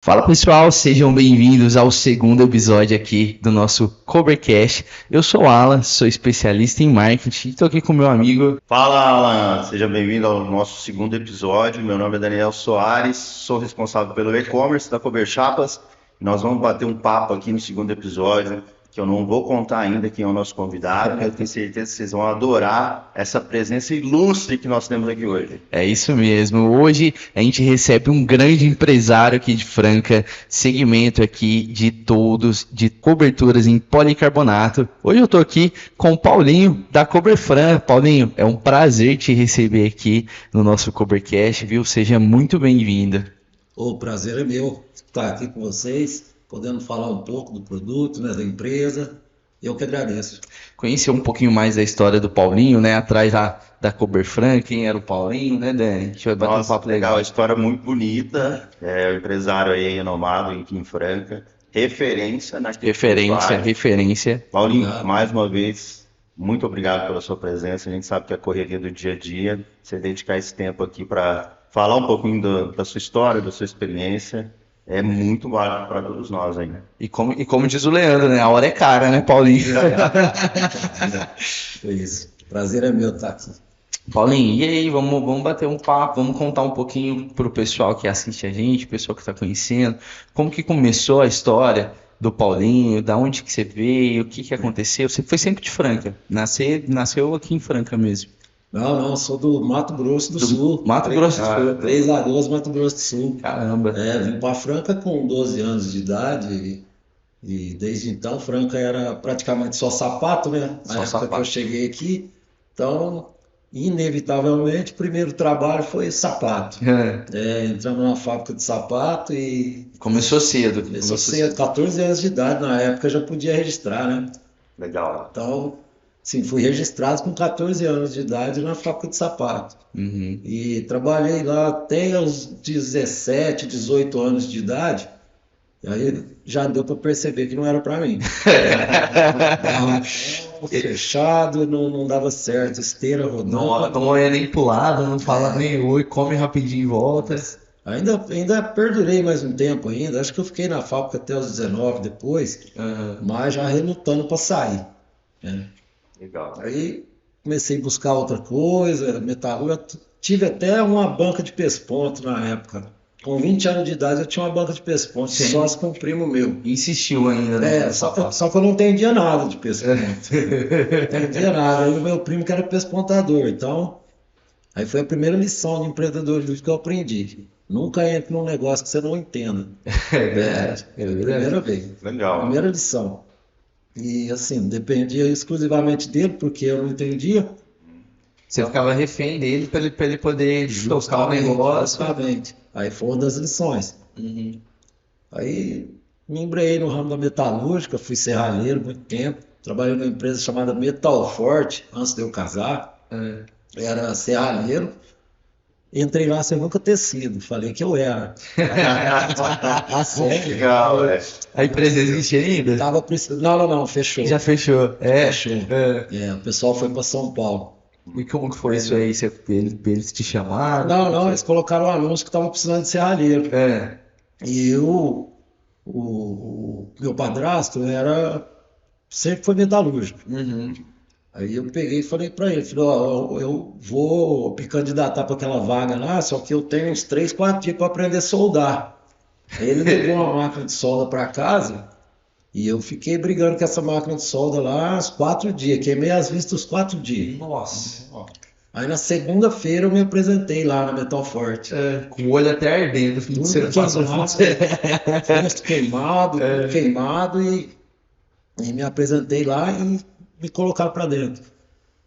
Fala pessoal, sejam bem-vindos ao segundo episódio aqui do nosso Cobercast. Eu sou o Alan, sou especialista em marketing e estou aqui com meu amigo. Fala, Alan, seja bem-vindo ao nosso segundo episódio. Meu nome é Daniel Soares, sou responsável pelo e-commerce da Cober Chapas. Nós vamos bater um papo aqui no segundo episódio, que eu não vou contar ainda quem é o nosso convidado, mas eu tenho certeza que vocês vão adorar essa presença ilustre que nós temos aqui hoje. É isso mesmo, hoje a gente recebe um grande empresário aqui de Franca, segmento aqui de todos, de coberturas em policarbonato. Hoje eu estou aqui com o Paulinho da Coberfran. Paulinho, é um prazer te receber aqui no nosso Cobercast, viu? Seja muito bem-vindo. O prazer é meu estar aqui com vocês, podendo falar um pouco do produto, né, da empresa. Eu que agradeço. Conhecer um pouquinho mais da história do Paulinho, né? Atrás da Coberfran, quem era o Paulinho, né, Dani? A gente vai bater um papo legal. Uma história muito bonita. É o empresário aí renomado em Franca. Referência na Referência. Paulinho, Obrigado. mais uma vez, muito obrigado pela sua presença. A gente sabe que é a correria do dia a dia, você dedicar esse tempo aqui para falar um pouquinho da sua história, da sua experiência, é muito válido para todos nós aí. E como diz o Leandro, né? A hora é cara, né, Paulinho? Foi isso. Prazer é meu estar aqui. Paulinho, e aí, vamos bater um papo, vamos contar um pouquinho pro pessoal que assiste a gente, pessoal que está conhecendo, como que começou a história do Paulinho, da onde que você veio, o que que aconteceu. Você foi sempre de Franca, nasceu aqui em Franca mesmo. Não, sou do Mato Grosso do Sul. Mato Grosso do Sul. Três Lagoas, Mato Grosso do Sul. Caramba. Vim para Franca com 12 anos de idade e desde então Franca era praticamente só sapato, né? Na época que eu cheguei aqui, então inevitavelmente o primeiro trabalho foi sapato. Entramos numa fábrica de sapato e Começou cedo. começou cedo, 14 anos de idade, na época já podia registrar, né? Legal. Então, sim, fui registrado com 14 anos de idade na fábrica de sapato. Uhum. E trabalhei lá até os 17, 18 anos de idade. E aí já deu para perceber que não era para mim. Fechado, não dava certo, esteira rodando. Não ia nem pro lado, não fala nem oi, come rapidinho e volta. Ainda perdurei mais um tempo ainda. Acho que eu fiquei na fábrica até os 19 depois, mas já relutando para sair. Né? Legal. Aí comecei a buscar outra coisa, metalúrgica. Tive até uma banca de pesponto na época. Com 20 anos de idade eu tinha uma banca de pesponto, sócio com um primo meu. Insistiu ainda, né? Só que eu não entendia nada de pesponto. Não entendia nada. Aí o meu primo que era pespontador. Então, aí foi a primeira lição de empreendedorismo que eu aprendi. Nunca entre num negócio que você não entenda. Primeira vez. Legal. Primeira lição. E assim, dependia exclusivamente dele, porque eu não entendia. Você ficava refém dele para ele poder tocar o negócio. Exatamente. Aí foi uma das lições. Uhum. Aí me embreiei no ramo da metalúrgica, fui serralheiro muito tempo. Trabalhei numa empresa chamada Metal Forte, antes de eu casar. Era serralheiro. Entrei lá sem nunca ter sido. Falei que eu era. Legal, A empresa existe ainda? Tava precisando. Não, fechou. Já fechou. Fechou. O pessoal foi para São Paulo. E como que foi isso aí? Eles te chamaram? Não, eles colocaram um anúncio que estavam precisando de serralheiro. E o meu padrasto sempre foi metalúrgico. Uhum. Aí eu peguei e falei para ele, ó, eu vou me candidatar para aquela vaga lá, só que eu tenho uns 3, 4 dias para aprender a soldar. Aí ele levou uma máquina de solda para casa e eu fiquei brigando com essa máquina de solda lá uns 4 dias, queimei as vistas os 4 dias. Nossa. Aí na segunda-feira eu me apresentei lá na Metal Forte. Com o olho até ardendo. Tudo queimado e me apresentei lá e me colocaram para dentro.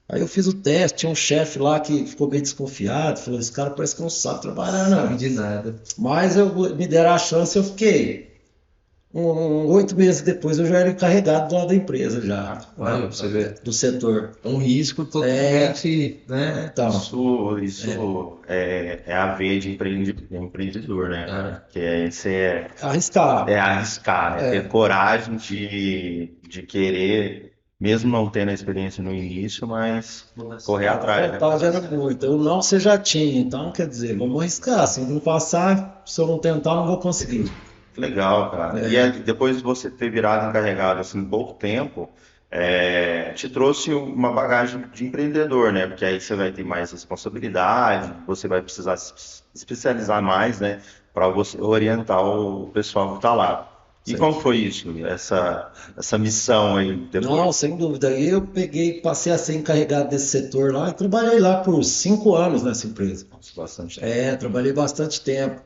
Aí eu fiz o teste, tinha um chefe lá que ficou meio desconfiado, falou, esse cara parece que não sabe trabalhar, não. Sabe de nada. Mas me deram a chance, eu fiquei. 8 meses depois eu já era encarregado da empresa já. Olha, você vê. Do setor. Um risco totalmente, né? Então, Isso é a veia de empreendedor, né? Que arriscar. É arriscar, né? Ter coragem de querer, mesmo não tendo a experiência no início, mas correr atrás. Vontade era muito. Eu não, você já tinha. Então, quer dizer, vamos arriscar. Se não passar, se eu não tentar, não vou conseguir. Que legal, cara. E depois de você ter virado encarregado assim, em pouco tempo, te trouxe uma bagagem de empreendedor, né? Porque aí você vai ter mais responsabilidade, você vai precisar se especializar mais, né? Para você orientar o pessoal que está lá. E Sim. como foi isso, essa missão aí depois? Não, sem dúvida. Aí eu peguei, passei a ser encarregado desse setor lá e trabalhei lá por 5 anos nessa empresa. Nossa, bastante. Trabalhei bastante tempo.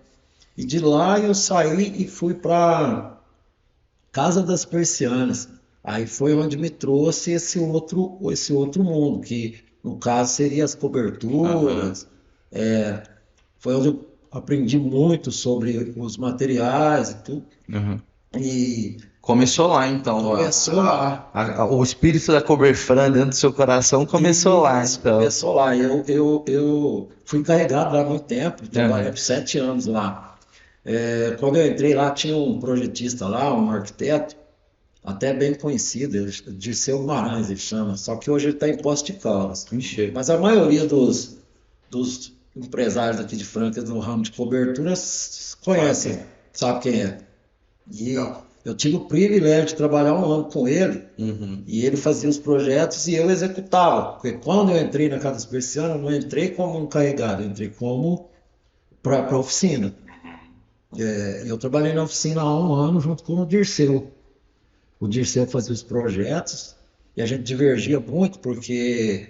E de lá eu saí e fui para Casa das Persianas. Aí foi onde me trouxe esse outro mundo, que no caso seria as coberturas. Foi onde eu aprendi muito sobre os materiais e tudo. Uhum. E Começou lá, então. começou lá. O espírito da Coberfran dentro do seu coração começou lá, Isso, então. começou lá. Eu fui encarregado lá há muito tempo, trabalhei Uhum. por 7 anos lá. Quando eu entrei lá, tinha um projetista lá, um arquiteto, até bem conhecido, Dirceu Guimarães ele chama, só que hoje ele está em Poços de Caldas. Ixi. Mas a maioria dos empresários aqui de Franca no ramo de coberturas conhecem, sabe quem é. E eu tive o privilégio de trabalhar um ano com ele, e ele fazia os projetos e eu executava. Porque quando eu entrei na Casa das Persianas, eu não entrei como encarregado, eu entrei como para a oficina. Eu trabalhei na oficina há um ano junto com o Dirceu. O Dirceu fazia os projetos e a gente divergia muito porque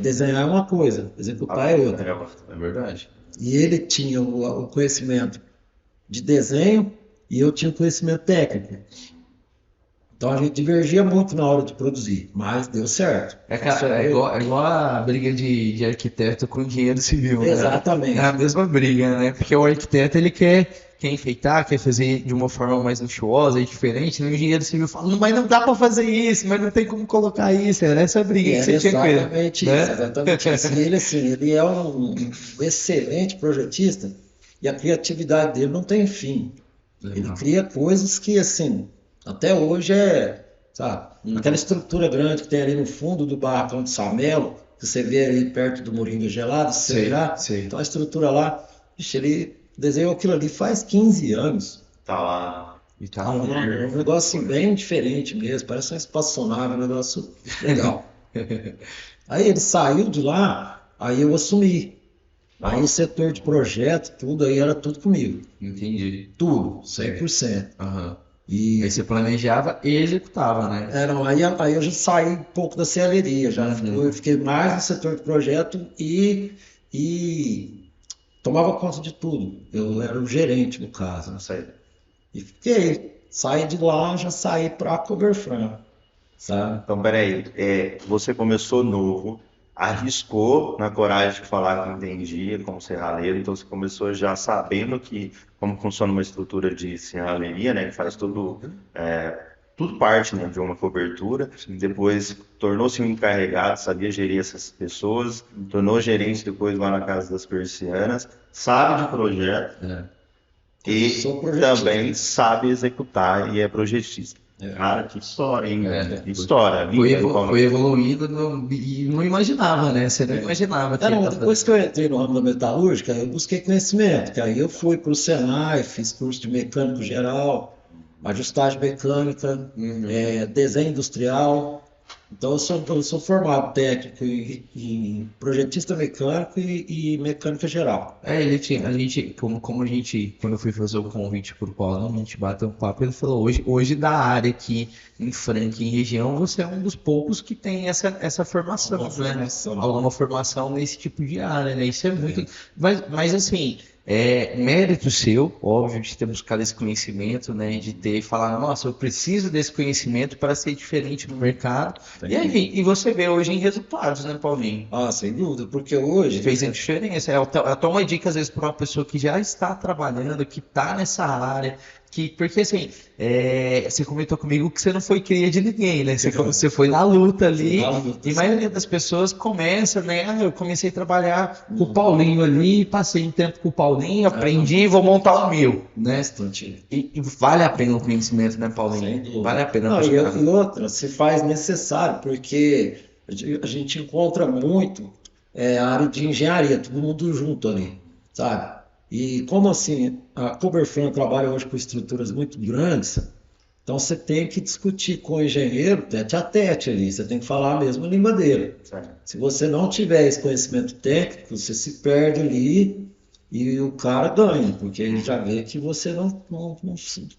desenhar é uma coisa, executar é outra. É verdade. E ele tinha o conhecimento de desenho e eu tinha o conhecimento técnico. Então a gente divergia muito na hora de produzir, mas deu certo. É igual a briga de arquiteto com engenheiro civil, né? Exatamente. É a mesma briga, né? Porque o arquiteto, ele quer enfeitar, quer fazer de uma forma mais luxuosa e diferente, né? O engenheiro civil fala, mas não dá para fazer isso, mas não tem como colocar isso. Era essa briga que você tinha com ele. Exatamente né? isso, exatamente isso. E ele é um excelente projetista e a criatividade dele não tem fim. Ele cria coisas que, assim, até hoje sabe, aquela estrutura grande que tem ali no fundo do barracão de Samelo, que você vê ali perto do Moringa Gelado, Sei. então a estrutura lá, ele desenhou aquilo ali faz 15 anos. Tá lá. E tá É um negócio bem diferente mesmo, parece uma espaçonave, um negócio legal. Aí ele saiu de lá, aí eu assumi. Aí o setor de projeto, tudo aí era tudo comigo. Entendi. Tudo, 100%. Aham. E Aí você planejava e executava, né? não, aí eu já saí um pouco da serralheria, eu fiquei mais no setor de projeto e tomava conta de tudo. Eu era o gerente, no caso. Isso aí. E saí de lá, já saí para a Coberfran, sabe? Então, peraí, você começou novo, arriscou na coragem de falar que entendia como serralheiro, então você começou já sabendo como funciona uma estrutura de serralheria, né, que faz tudo parte, né, de uma cobertura. Depois tornou-se um encarregado, sabia gerir essas pessoas, tornou gerente depois lá na Casa das Persianas, sabe de projeto e Sou projetista. também sabe executar e é projetista. Cara, que história, hein? Que história. Foi evoluindo e não imaginava, né? Você não imaginava. Depois que eu entrei no ramo da metalúrgica, eu busquei conhecimento, que aí eu fui para o Senai, fiz curso de mecânico geral, ajustagem mecânica, desenho industrial. Então eu sou formado técnico em projetista mecânico e mecânica geral. A gente, quando eu fui fazer o convite pro Paulo, a gente bateu um papo, ele falou, hoje da área aqui em Franca, em região, você é um dos poucos que tem essa formação, né? Alguma formação nesse tipo de área, né? Isso é muito... Mas assim, mérito seu, óbvio, de ter buscado esse conhecimento, né? De ter falado, nossa, eu preciso desse conhecimento para ser diferente no mercado. E você vê hoje em resultados, né, Paulinho? Ah, sem dúvida, porque hoje... Fez a diferença. É até uma dica, às vezes, para uma pessoa que já está trabalhando, que está nessa área, porque assim, você comentou comigo que você não foi cria de ninguém, né? Você foi na luta ali. E a maioria das pessoas começa, né? Eu comecei a trabalhar com o Paulinho ali, passei um tempo com o Paulinho, aprendi e vou montar o meu, né? E vale a pena o conhecimento, né, Paulinho? Vale a pena. Não, e outra, se faz necessário, porque a gente encontra muito a área de engenharia, todo mundo junto ali, sabe? E como assim, a Coberfran trabalha hoje com estruturas muito grandes, então você tem que discutir com o engenheiro tete a tete ali, você tem que falar a mesma língua dele. Certo. Se você não tiver esse conhecimento técnico, você se perde ali e o cara ganha, porque ele já vê que você não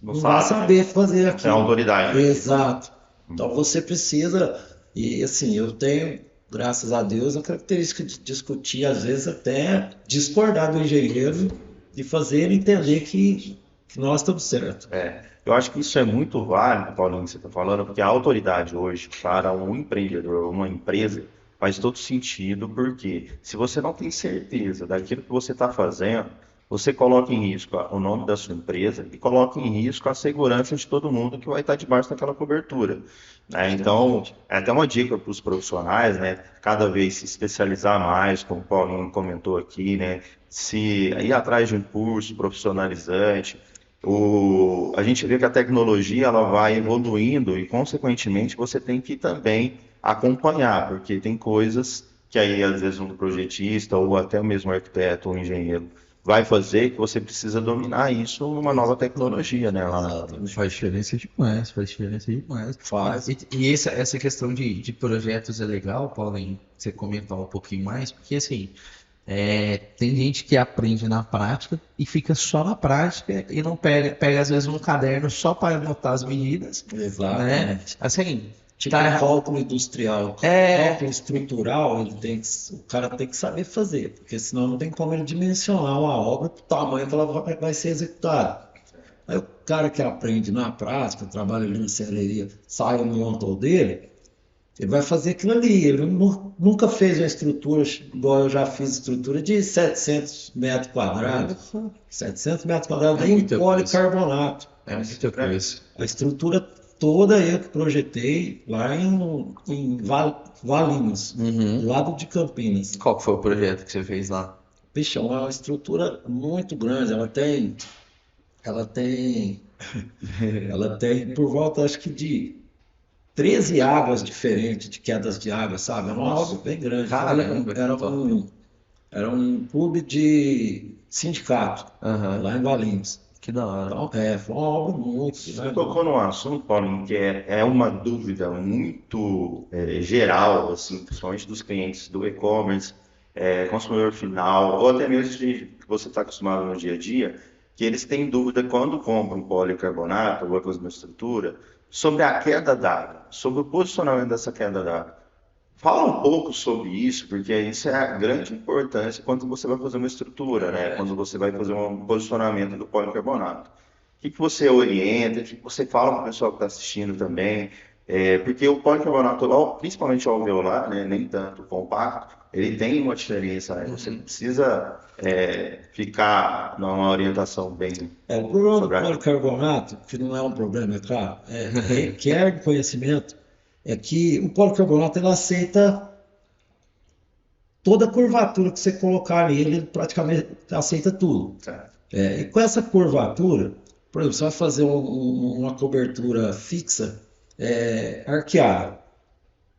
vai sabe, saber fazer Tem aquilo. autoridade. Exato. Então você precisa, e assim, eu tenho, graças a Deus, a característica de discutir, às vezes até discordar do engenheiro e fazer ele entender que nós estamos certos. Eu acho que isso é muito válido, Paulinho, que você está falando, porque a autoridade hoje para um empreendedor, uma empresa, faz todo sentido, porque se você não tem certeza daquilo que você está fazendo, você coloca em risco o nome da sua empresa e coloca em risco a segurança de todo mundo que vai estar debaixo daquela cobertura, né? Então, é até uma dica para os profissionais, né? Cada vez se especializar mais, como o Paulinho comentou aqui, né? Se ir atrás de um curso profissionalizante. A gente vê que a tecnologia ela vai evoluindo e, consequentemente, você tem que também acompanhar, porque tem coisas que aí, às vezes, um projetista ou até mesmo um arquiteto ou engenheiro vai fazer que você precisa dominar isso numa nova tecnologia, né? Faz diferença demais, faz diferença demais. Faz. E essa questão de projetos é legal, Paulinho, você comentar um pouquinho mais, porque assim, tem gente que aprende na prática e fica só na prática e não pega às vezes um caderno só para anotar as medidas, né? Exatamente. Assim, Tipo cálculo industrial, cálculo estrutural, o cara tem que saber fazer, porque senão não tem como ele dimensionar uma obra para o tamanho que ela vai ser executada. Aí o cara que aprende na prática, trabalha ali na serraria, sai no motor dele, ele vai fazer aquilo ali. Ele nunca fez uma estrutura, igual eu já fiz estrutura de 700 metros quadrados. 700 metros quadrados em policarbonato. É muita coisa. A estrutura toda eu que projetei lá em Valinhos, do lado de Campinas. Qual que foi o projeto que você fez lá? Bicho, é uma estrutura muito grande. Ela tem por volta, acho que de 13 águas diferentes de quedas de água, sabe? É uma obra bem grande. Caramba, Era um clube de sindicato lá em Valinhos. Que da hora. Então, foi uma obra muito Você grande. tocou num assunto, Paulinho, que é uma dúvida muito geral, assim, principalmente dos clientes do e-commerce, consumidor final, ou até mesmo de que você está acostumado no dia a dia, que eles têm dúvida quando compram policarbonato ou coisa na estrutura, sobre a queda d'água, sobre o posicionamento dessa queda d'água. Fala um pouco sobre isso, porque isso é a grande importância quando você vai fazer uma estrutura, né? Quando você vai fazer um posicionamento do policarbonato. O que você orienta, o que você fala para o pessoal que está assistindo também? Porque o policarbonato, principalmente o alveolar, né? Nem tanto o compacto, ele tem uma diferença, né? Você precisa ficar numa orientação bem... O problema do policarbonato, que não é um problema, é claro, requer conhecimento, é que o policarbonato ele aceita toda a curvatura que você colocar nele, ele praticamente aceita tudo. E com essa curvatura, por exemplo, você vai fazer uma cobertura fixa arqueada.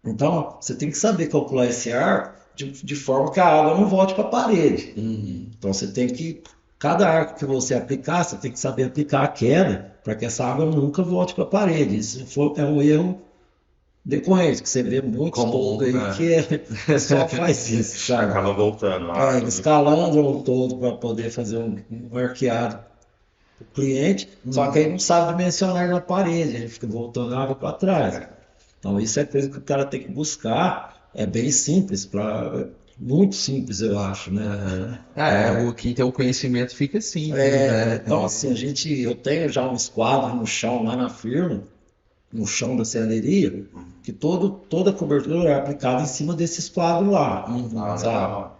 Então, você tem que saber calcular esse ar de forma que a água não volte para a parede. Então, você tem que, cada arco que você aplicar, você tem que saber aplicar a queda para que essa água nunca volte para a parede. Isso é um erro decorrente, que você vê muitos toldos aí que só faz isso, sabe? Acaba voltando lá. Escalando o todo para poder fazer um arqueado para o cliente, só que aí não sabe dimensionar na parede, ele fica voltando a água para trás. Então isso é coisa que o cara tem que buscar, é bem simples, muito simples eu acho, né? Quem tem o conhecimento fica assim. Então assim, eu tenho já um esquadro no chão lá na firma, no chão da serraria, que toda a cobertura é aplicada em cima desse esquadro lá, sabe?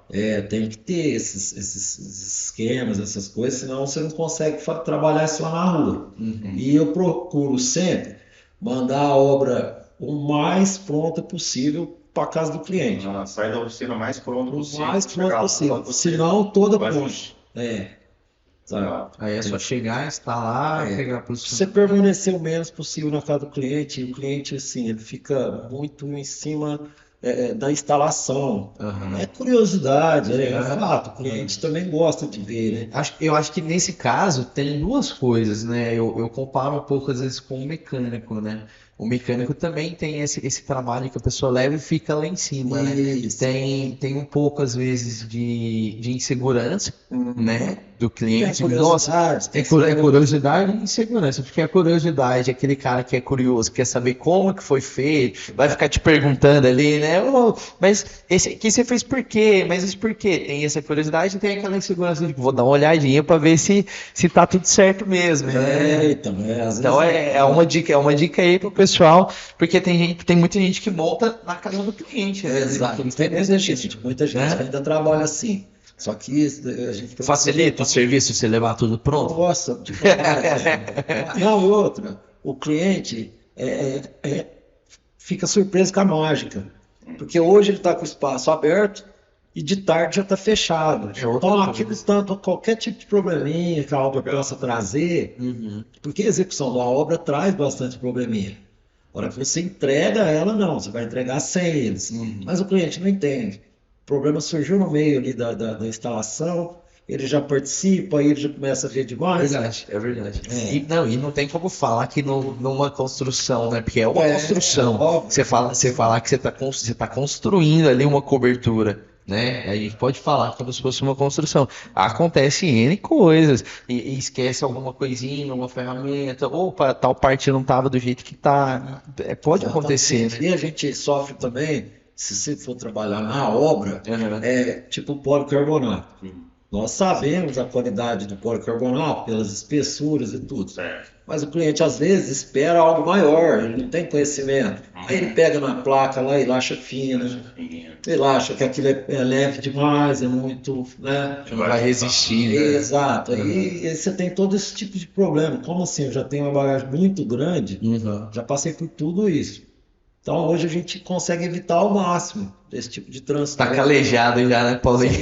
Tem que ter esses esquemas, essas coisas, senão você não consegue trabalhar isso lá na rua. E eu procuro sempre mandar a obra o mais pronta possível para casa do cliente. Sai da oficina mais pronto possível. O mais pronto possível, senão toda pronta. Aí é só chegar, instalar, pegar a posição. Você permanecer o menos possível na casa do cliente, e o cliente, assim, ele fica muito em cima da instalação. Aham. É curiosidade, é fato. O cliente também gosta de ver, né? Eu acho que nesse caso tem duas coisas, né? Eu comparo um pouco às vezes com o mecânico, né? O mecânico também tem esse trabalho que a pessoa leva e fica lá em cima, né? Isso. Tem um pouco, às vezes, de insegurança, né? Do cliente. Tem curiosidade, Nossa, é curiosidade e insegurança. Porque a curiosidade é aquele cara que é curioso, quer saber como que foi feito, vai ficar te perguntando ali, né? "Ô, mas esse aqui você fez por quê? Mas isso por quê?" Tem essa curiosidade e tem aquela insegurança de que vou dar uma olhadinha para ver se tá tudo certo mesmo, né? Então, às Então vezes é uma dica aí pro pessoal, porque tem muita gente que monta na casa do cliente, né? exato. Tem muita gente Né? que ainda trabalha assim. Só que a gente Facilita o serviço você levar tudo pronto? Nossa, não, e outra, o cliente fica surpreso com a mágica. Porque hoje ele está com o espaço aberto e de tarde já está fechado. É outra Então, coisa. aquilo tanto, qualquer tipo de probleminha que a obra possa trazer, porque a execução da obra traz bastante probleminha. A hora que você entrega ela, não, você vai entregar sem eles. Mas o cliente não entende. O problema surgiu no meio ali da instalação, ele já participa, aí ele já começa a ver demais. É verdade. É. E não tem como falar que numa construção, né? Porque é uma construção. óbvio. Você falar que você tá construindo ali uma cobertura, né? Aí a gente pode falar como se fosse uma construção. Acontece N coisas. E esquece alguma coisinha, uma ferramenta. Opa, tal parte não tava do jeito que tá. Pode acontecer, né? E a gente sofre também, se você for trabalhar na obra, Uhum. tipo policarbonato. Nós sabemos a qualidade do policarbonato pelas espessuras e tudo. Mas o cliente às vezes espera algo maior, ele não tem conhecimento. Aí ele pega na placa lá e ele acha fina, ele acha que aquilo é leve demais, é muito, né? Não vai resistir, né? Exato. E você tem todo esse tipo de problema. Como assim? Eu já tenho uma bagagem muito grande, já passei por tudo isso. Então hoje a gente consegue evitar ao máximo esse tipo de Tá transtorno. calejado já, né, Paulinho?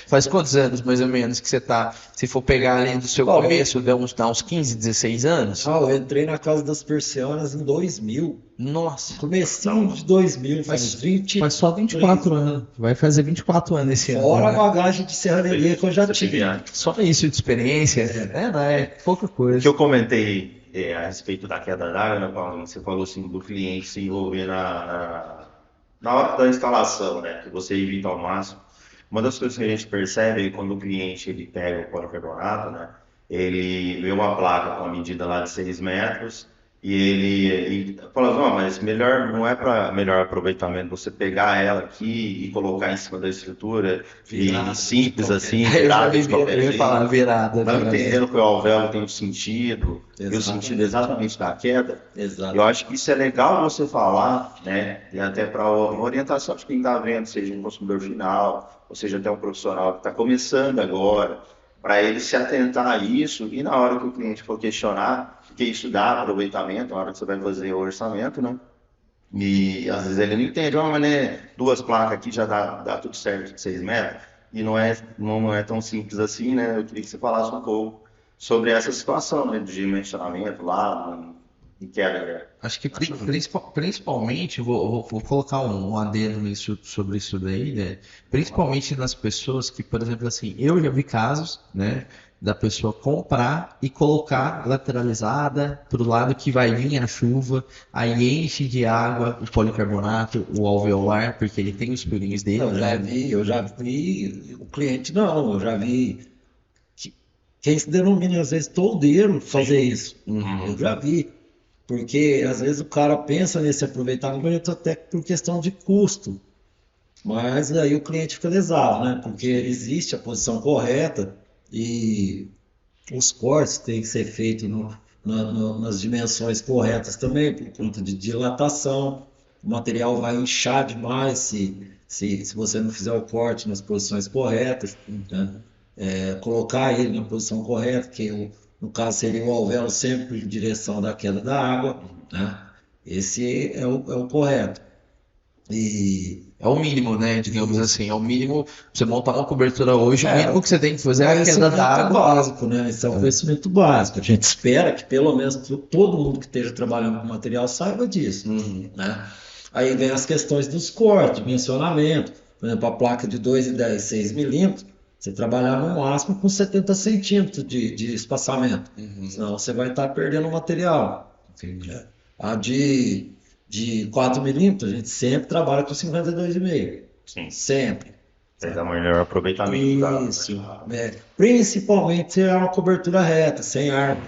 Faz quantos anos, mais ou menos, que você tá? Se for pegar ali do seu Paulo, começo, dá uns 15, 16 anos? Ah, eu entrei na Casa das Persianas em 2000. Nossa, Comecinho de 2000, faz 20. faz só 24 anos. Vai fazer 24 anos esse ano. Fora a Né? bagagem de serralheria que eu já tive. Só isso de experiência. Não é pouca O coisa. que eu comentei a respeito da queda d'água, né, Paulo? Você falou assim do cliente se envolver na hora da instalação, né? Que você evita ao máximo. Uma das coisas que a gente percebe é que quando o cliente ele pega o policarbonato, né? Ele vê uma placa com a medida lá de 6 metros e ele fala, não, mas melhor, não é para melhor aproveitamento você pegar ela aqui e colocar em cima da estrutura e simples assim, virada de qualquer Eu ia jeito. falar virada. Não entendendo que o alvéolo tem um sentido, e o sentido exatamente da queda. Exato. Eu acho que isso é legal você falar, né? E até para orientação de quem está vendo, seja um consumidor final, ou seja até um profissional que está começando agora, para ele se atentar a isso e na hora que o cliente for questionar, porque isso dá aproveitamento, na hora que você vai fazer o orçamento, né? E às vezes ele não entende, mas né, 2 placas aqui já dá tudo certo de 6 metros, e não é tão simples assim, né? Eu queria que você falasse um pouco sobre essa situação, né, de dimensionamento lá, em queda. Acho que principalmente, vou colocar um adendo sobre isso daí, né? Principalmente nas pessoas que, por exemplo, assim, eu já vi casos, né, da pessoa comprar e colocar lateralizada para o lado que vai vir a chuva, aí enche de água o policarbonato, o alveolar, porque ele tem os furinhos dele. Eu já vi o cliente, não, eu já vi quem se denomina às vezes toldeiro fazer isso. Eu já vi. Porque às vezes o cara pensa nesse aproveitamento até por questão de custo. Mas aí o cliente fica lesado, né? Porque existe a posição correta e os cortes têm que ser feitos nas dimensões corretas também, por conta de dilatação. O material vai inchar demais se você não fizer o corte nas posições corretas, né? Colocar ele na posição correta, que no caso seria o alvéolo sempre em direção da queda da água, né? Esse é o correto. E É o mínimo, né? Digamos assim, é o mínimo. Você montar uma cobertura hoje, o mínimo que você tem que fazer é a queda d'água. Básico, né? Esse é um conhecimento básico. A gente espera que pelo menos todo mundo que esteja trabalhando com material saiba disso, né? Aí vem as questões dos cortes, dimensionamento. Por exemplo, a placa de 2,10, 6 milímetros, você trabalhar no máximo com 70 centímetros de espaçamento. Senão você vai estar perdendo o material. Entendi. A de 4 milímetros, a gente sempre trabalha com 52,5. Sim. Sempre. Vai dar melhor aproveitamento. Isso. Principalmente se é uma cobertura reta, sem arco.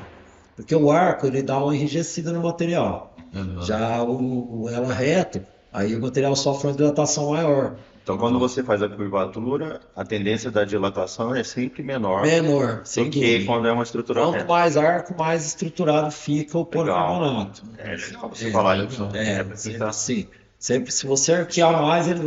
Porque o arco ele dá uma enrijecida no material. Já o ela reto, aí o material sofre uma dilatação maior. Então, quando você faz a curvatura, a tendência da dilatação é sempre menor Menor, sem do que dúvida. quando é uma estrutura Quanto reta. mais arco, mais estruturado fica o policarbonato. É legal você falar isso. Sempre assim. Sempre se você arquear mais, ele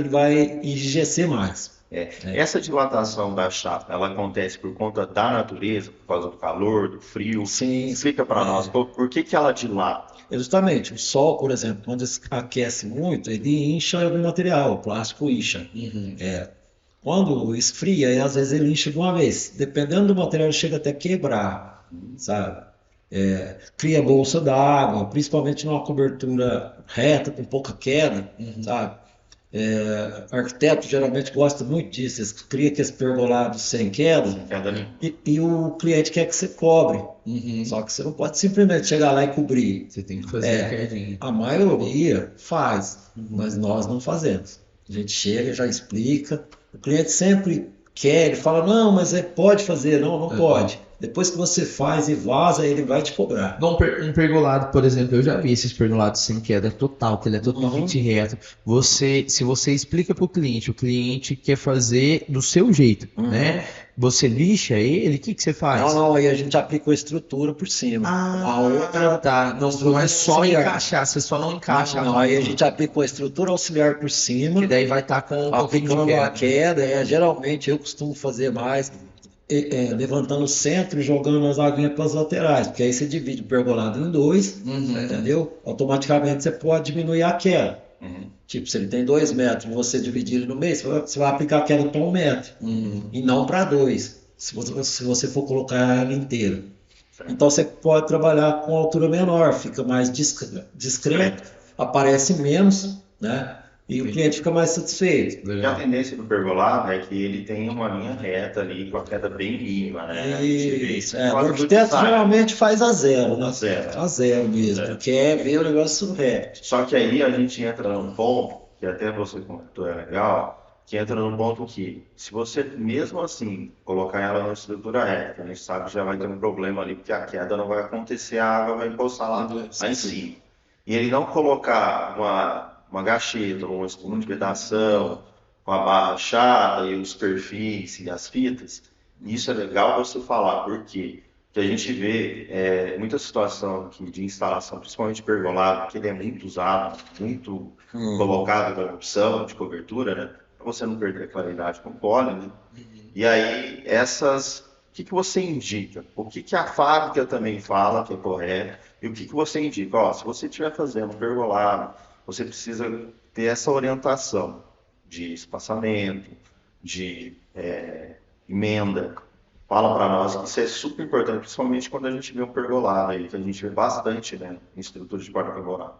vai enrijecer mais. Essa dilatação da chapa, ela acontece por conta da natureza, por causa do calor, do frio? Sim. Explica para nós, por que ela dilata? Justamente, o sol, por exemplo, quando aquece muito, ele incha o material, o plástico incha. Quando esfria, às vezes ele incha de uma vez. Dependendo do material, ele chega até quebrar, sabe? Cria bolsa d'água, principalmente numa cobertura reta, com pouca queda, sabe? Arquiteto geralmente gosta muito disso, eles criam aqueles pergolados sem queda, e o cliente quer que você cobre. Só que você não pode simplesmente chegar lá e cobrir. Você tem que fazer a quedinha. A maioria faz, mas nós não fazemos. A gente chega, já explica, o cliente sempre quer, ele fala, não, mas pode fazer, não pode. Depois que você faz e vaza, ele vai te cobrar. Um pergolado, por exemplo, eu já vi esses pergolados sem queda total, que ele é totalmente reto. Se você explica para o cliente quer fazer do seu jeito, né? Você lixa ele, o que você faz? Não, aí a gente aplica a estrutura por cima. A outra tá. Não é só auxiliar. encaixar, você só não encaixa. Não, aí a gente aplica a estrutura auxiliar por cima. Que daí vai estar com um pouquinho de aplicando queda. a queda. Geralmente eu costumo fazer mais. Levantando o centro e jogando as aguinhas para as laterais, porque aí você divide o pergolado em dois, entendeu? Automaticamente você pode diminuir a queda. Tipo, se ele tem 2 metros e você dividir ele no meio, você vai aplicar a queda para 1 metro e não para 2, se você for colocar ela inteira. Então você pode trabalhar com altura menor, fica mais discreto, aparece menos, né? E o cliente fica mais satisfeito. E a tendência do pergolado é que ele tem uma linha reta ali, com a queda bem mínima, né? Isso. O arquiteto geralmente faz a zero, né? A zero mesmo, porque ver o negócio reto. Só que aí a gente entra num ponto, que até você comentou, é legal, que entra num ponto que, se você mesmo assim colocar ela numa estrutura reta, a gente sabe que já vai ter um problema ali, porque a queda não vai acontecer, a água vai encostar lá em cima. E ele não colocar uma gacheta, uma espuma de vedação, com a barra chata e os perfis e as fitas, isso é legal você falar, porque a gente vê muita situação aqui de instalação, principalmente pergolado, que ele é muito usado, muito colocado como opção de cobertura, né? Para você não perder a claridade com o pole, né? E aí, o que você indica? O que a fábrica também fala que é correto? E o que você indica? Se você estiver fazendo pergolado, você precisa ter essa orientação de espaçamento, de emenda. Fala para nós que isso é super importante, principalmente quando a gente vê um pergolado aí, que a gente vê bastante, né, em estrutura de porta-pergolado.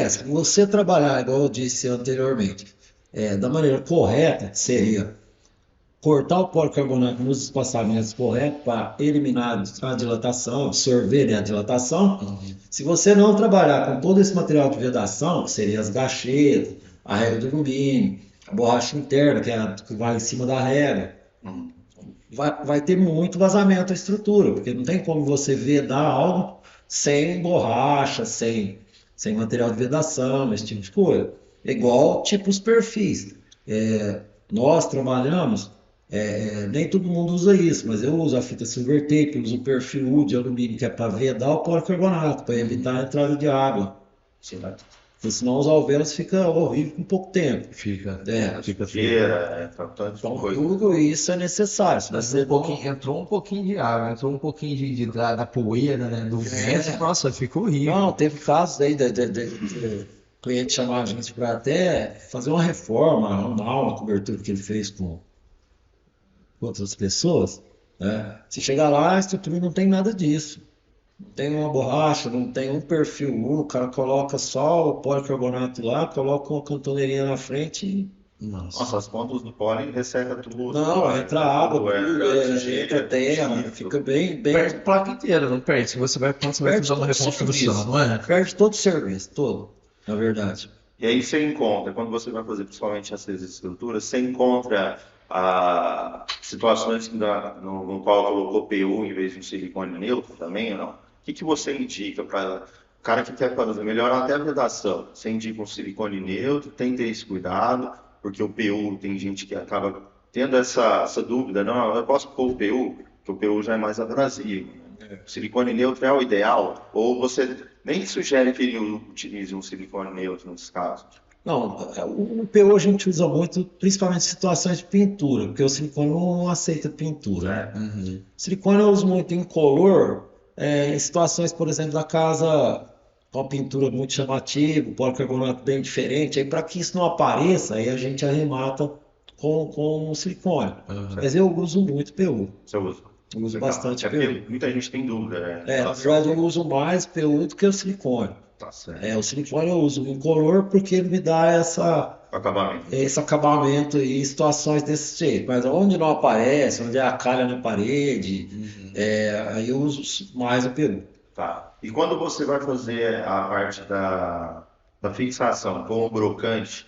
Se você trabalhar, igual eu disse anteriormente, da maneira correta, seria cortar o policarbonato nos espaçamentos corretos para eliminar a dilatação, absorver a dilatação. Se você não trabalhar com todo esse material de vedação, que seria as gachetas, a régua de alumínio, a borracha interna, que vai em cima da régua, vai ter muito vazamento da estrutura, porque não tem como você vedar algo sem borracha, sem material de vedação, esse tipo de coisa. Igual tipo os perfis. Nós trabalhamos, nem todo mundo usa isso, mas eu uso a fita silver tape, uso o perfil U de alumínio, que é para vedar o policarbonato, para evitar a entrada de água. Porque senão os alvéolos ficam horríveis com pouco tempo. Fica feira, então tudo isso é necessário. Entrou um pouquinho de água, entrou um pouquinho da poeira, né, do vento, nossa, ficou horrível. Não, teve casos aí de cliente chamar a gente para até fazer uma reforma, arrumar uma cobertura que ele fez com outras pessoas, né? Se chegar lá, a estrutura não tem nada disso. Não tem uma borracha, não tem um perfil U, o cara coloca só o policarbonato lá, coloca uma cantoneirinha na frente e... Nossa, as pontas do pole resseca tudo. Não, entra água, tudo, oxigênio, entra terra, fica bem, bem... Perde a placa inteira, não perde. Se você vai, quando você vai Perde fazer uma todo o reconstrução, serviço, não é? perde todo o serviço, todo, na verdade. E aí você encontra, quando você vai fazer principalmente essas estruturas, você encontra situações no qual colocou PU em vez de um silicone neutro também ou não? O que você indica para o cara que quer fazer melhorar até a vedação? Você indica um silicone neutro, tem que ter esse cuidado, porque o PU tem gente que acaba tendo essa dúvida, não, eu posso pôr o PU, porque o PU já é mais abrasivo. O silicone neutro é o ideal? Ou você nem sugere que ele utilize um silicone neutro nesse caso? Não, o PU a gente usa muito, principalmente em situações de pintura, porque o silicone não aceita pintura. Uhum. O silicone eu uso muito incolor, em situações, por exemplo, da casa com a pintura muito chamativa, o policarbonato bem diferente, aí para que isso não apareça, aí a gente arremata com o silicone. Mas eu uso muito PU. Você usa? Eu uso Legal. bastante É porque PU. muita gente tem dúvida, né? Na verdade eu uso mais PU do que o silicone. Tá certo. O silicone eu uso incolor porque ele me dá Acabamento. esse acabamento em situações desse jeito. Mas onde não aparece, onde é a calha na parede, aí eu uso mais o PU. Tá. E quando você vai fazer a parte da fixação com o brocante,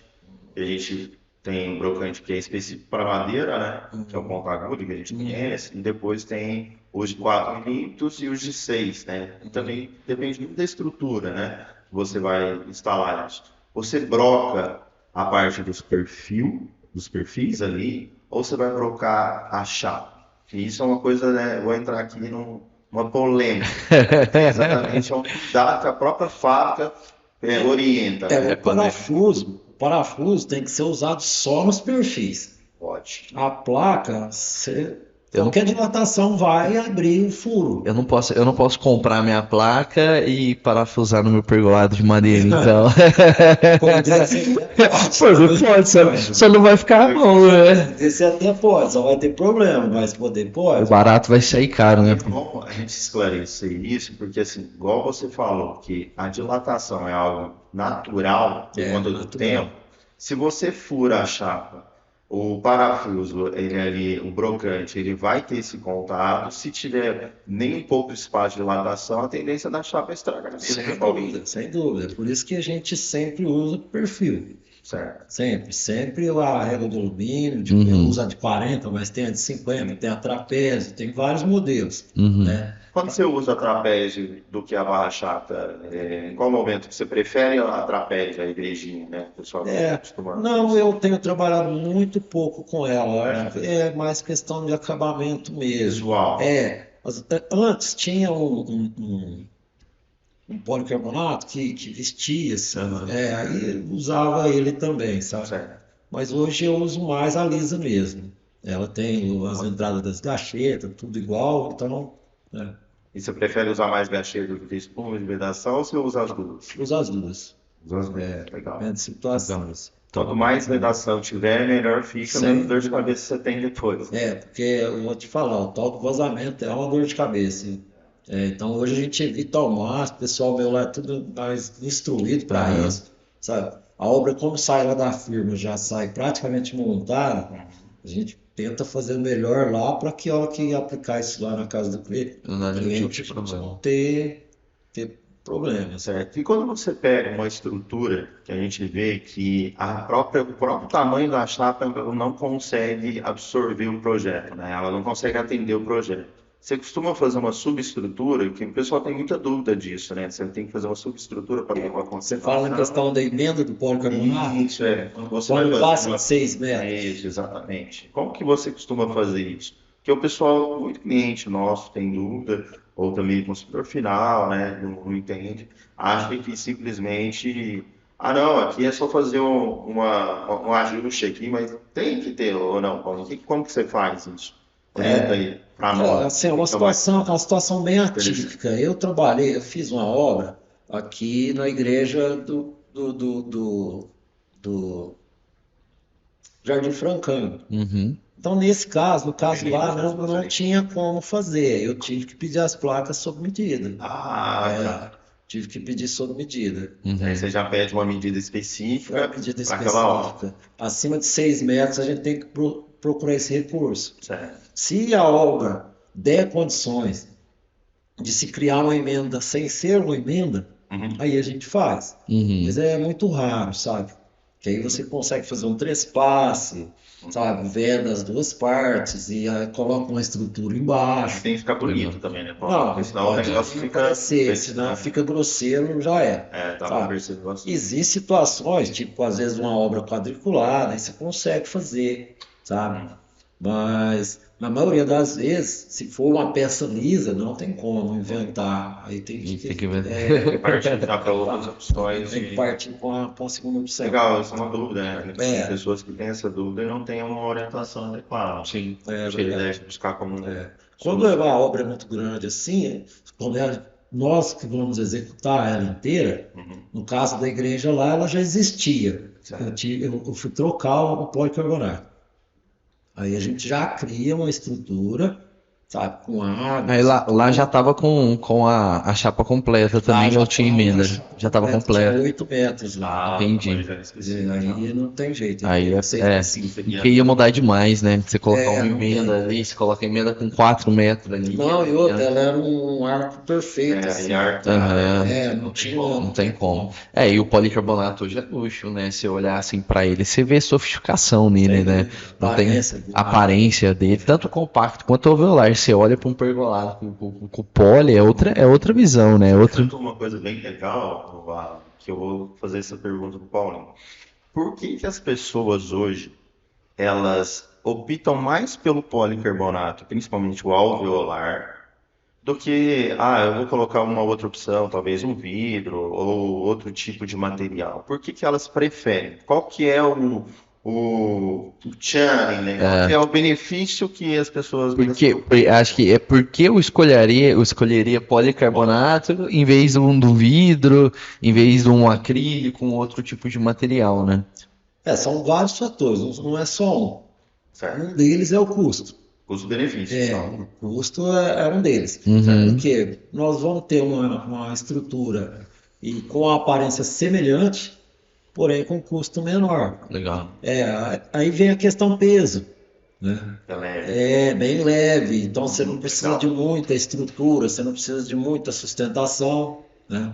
que a gente tem um brocante que é específico para madeira, né? Que é o ponta-agudo que a gente conhece, e depois tem os de 4 milímetros e os de 6, né? E também depende muito da estrutura, né? Que você vai instalar isso. Você broca a parte dos perfis ali, ou você vai brocar a chapa? E isso é uma coisa, né? Vou entrar aqui numa polêmica. Exatamente, é um cuidado que a própria fábrica orienta. O parafuso tem que ser usado só nos perfis. Pode. A placa, qualquer dilatação vai abrir o furo. Eu não posso comprar minha placa e parafusar no meu pergolado de madeira, então. Como diz assim, Pode, só não vai ficar bom, né? esse até pode, só vai ter problema, mas poder O pode. barato vai sair caro, né? É bom a gente esclarecer isso, porque assim, igual você falou, que a dilatação é algo natural por conta do tempo, se você fura a chapa, o parafuso, ele ali, o brocante, ele vai ter esse contato. Se tiver nem um pouco de espaço de dilatação, a tendência da chapa é estragar. Sem dúvida. Por isso que a gente sempre usa perfil. Certo. Sempre a régua de alumínio, usa de 40, mas tem a de 50, tem a trapézio, tem vários modelos. Né? Quando você usa a trapézio do que a barra chata, em qual momento que você prefere a trapézio, a igrejinha, né? Pessoal Não, eu tenho trabalhado muito pouco com ela. É mais questão de acabamento mesmo. Visual. Antes tinha um policarbonato que vestia, assim, aí usava ele também, sabe? Certo. Mas hoje eu uso mais a lisa mesmo. Ela tem as entradas das gachetas, tudo igual, então... E você prefere usar mais gacheta do que espuma de vedação ou você usa as duas? Usa as duas. Legal. De situações. Quanto mais vedação tiver, melhor fica, menos dor de cabeça você tem depois. Porque eu vou te falar, o tal do vazamento é uma dor de cabeça. Então hoje a gente evita ao máximo, o pessoal meu lá é tudo mais instruído para isso, sabe? A obra, como sai lá da firma, já sai praticamente montada, a gente tenta fazer o melhor lá para que a hora que aplicar isso lá na casa do cliente, não ter problema. Certo. E quando você pega uma estrutura que a gente vê que o próprio tamanho da chapa não consegue absorver o projeto, né? Ela não consegue atender o projeto. Você costuma fazer uma subestrutura, que o pessoal tem muita dúvida disso, né? Você tem que fazer uma subestrutura para levar com você fala em questão da emenda do policarbonato? Isso, Quando passa de 6 metros. Isso, exatamente. Como que você costuma fazer isso? Porque o pessoal, muito cliente nosso tem dúvida, ou também o consumidor final, né? Não entende. Acha que simplesmente... não, aqui é só fazer um ajuste aqui, mas tem que ter ou não? Como que você faz isso? Aí, assim, é uma situação bem atípica. Eu fiz uma obra aqui na igreja do Jardim Francano. Então, no caso lá, não tinha como fazer. Eu tive que pedir as placas sob medida. Tá. Tive que pedir sob medida. Aí você já pede uma medida específica Para medida para aquela obra. específica. Acima de 6 metros, a gente tem que procurar esse recurso. Certo. Se a obra der condições de se criar uma emenda sem ser uma emenda, aí a gente faz. Mas é muito raro, sabe? Que aí você consegue fazer um trespasse, sabe? Venda as duas partes e aí coloca uma estrutura embaixo. Tem que ficar bonito também, né? Não, Porque senão o negócio fica. parecer, senão fica grosseiro, já é. Dá sabe? pra perceber bastante. Existem situações, tipo, às vezes uma obra quadriculada, aí você consegue fazer, sabe? Mas, na maioria das vezes, se for uma peça lisa, não tem como inventar. Aí tem que Tem que Tem que partir já para outras opções. tem que partir com a segunda opção. Legal, isso é uma dúvida, né? Tem É. pessoas que têm essa dúvida e não têm uma orientação adequada. Sim. É Você verdade. deve buscar como. Quando é uma obra muito grande assim, nós que vamos executar ela inteira, no caso da igreja lá, ela já existia. Eu fui trocar o policarbonato. Aí a gente já cria uma estrutura, sabe, com água. Aí lá já tava com a chapa completa também, não tinha emenda. Já tava Tinha completa. 8 metros lá. Entendi. Aí não tem jeito. Aí Assim, porque ia mudar demais, né? Você colocar uma não emenda tem. ali, você coloca a emenda com 4 metros ali. Não, e outra, ela era um arco perfeito. assim. Não tinha. Não tem como. E o policarbonato hoje é luxo, né? Se eu olhar assim pra ele, você vê sofisticação nele, né? Não tem a aparência dele, tanto compacto quanto alveolar. Você olha pra um pergolado com poli, é outra visão, né? Uma coisa bem legal, que eu vou fazer essa pergunta pro Paulinho. Por que as pessoas hoje, elas optam mais pelo policarbonato, principalmente o alveolar, do que, eu vou colocar uma outra opção, talvez um vidro ou outro tipo de material? Por que elas preferem? Qual que é o churn, né? Qual que é o benefício que as pessoas... Acho que é porque eu escolheria policarbonato em vez do vidro, em vez de um acrílico, um outro tipo de material, né? São vários fatores, não é só um. Certo. Um deles é o custo. Custo-benefício. O custo é um deles. Porque nós vamos ter uma estrutura e com a aparência semelhante, porém com custo menor. Legal. Aí vem a questão peso. Né? É bem leve, então você não precisa de muita estrutura, você não precisa de muita sustentação. Né?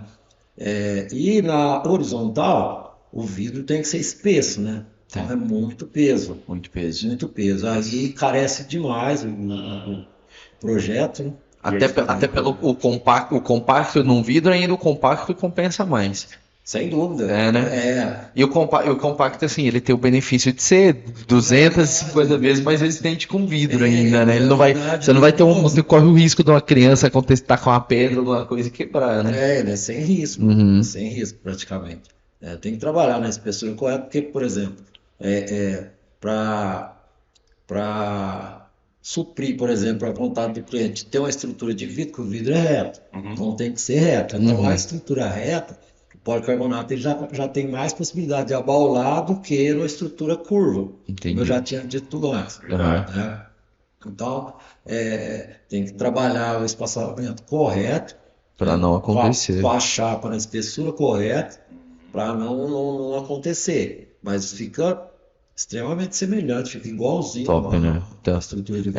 E na horizontal, o vidro tem que ser espesso, né? Então é muito peso. Muito peso. Muito peso. Aí carece demais o projeto. Né? Até pelo o compacto num vidro, ainda o compacto compensa mais. Sem dúvida. Né? E o compacto, assim, ele tem o benefício de ser 250 vezes mais resistente com vidro ainda, né? Ele não vai, você não vai ter você corre o risco de uma criança estar com uma pedra ou alguma coisa e quebrar, né? Ele é sem risco. Sem risco, praticamente. Tem que trabalhar na espessura correta, porque, por exemplo, para suprir, por exemplo, a vontade do cliente ter uma estrutura de vidro, que o vidro é reto, então tem que ser reto. Então, a estrutura reta, o policarbonato ele já tem mais possibilidade de abaular do que uma estrutura curva, como eu já tinha dito antes. Né? Então, tem que trabalhar o espaçamento correto para não acontecer. Com a chapa na espessura correta, para não acontecer. Mas fica extremamente semelhante, fica igualzinho. Top, né? A estrutura de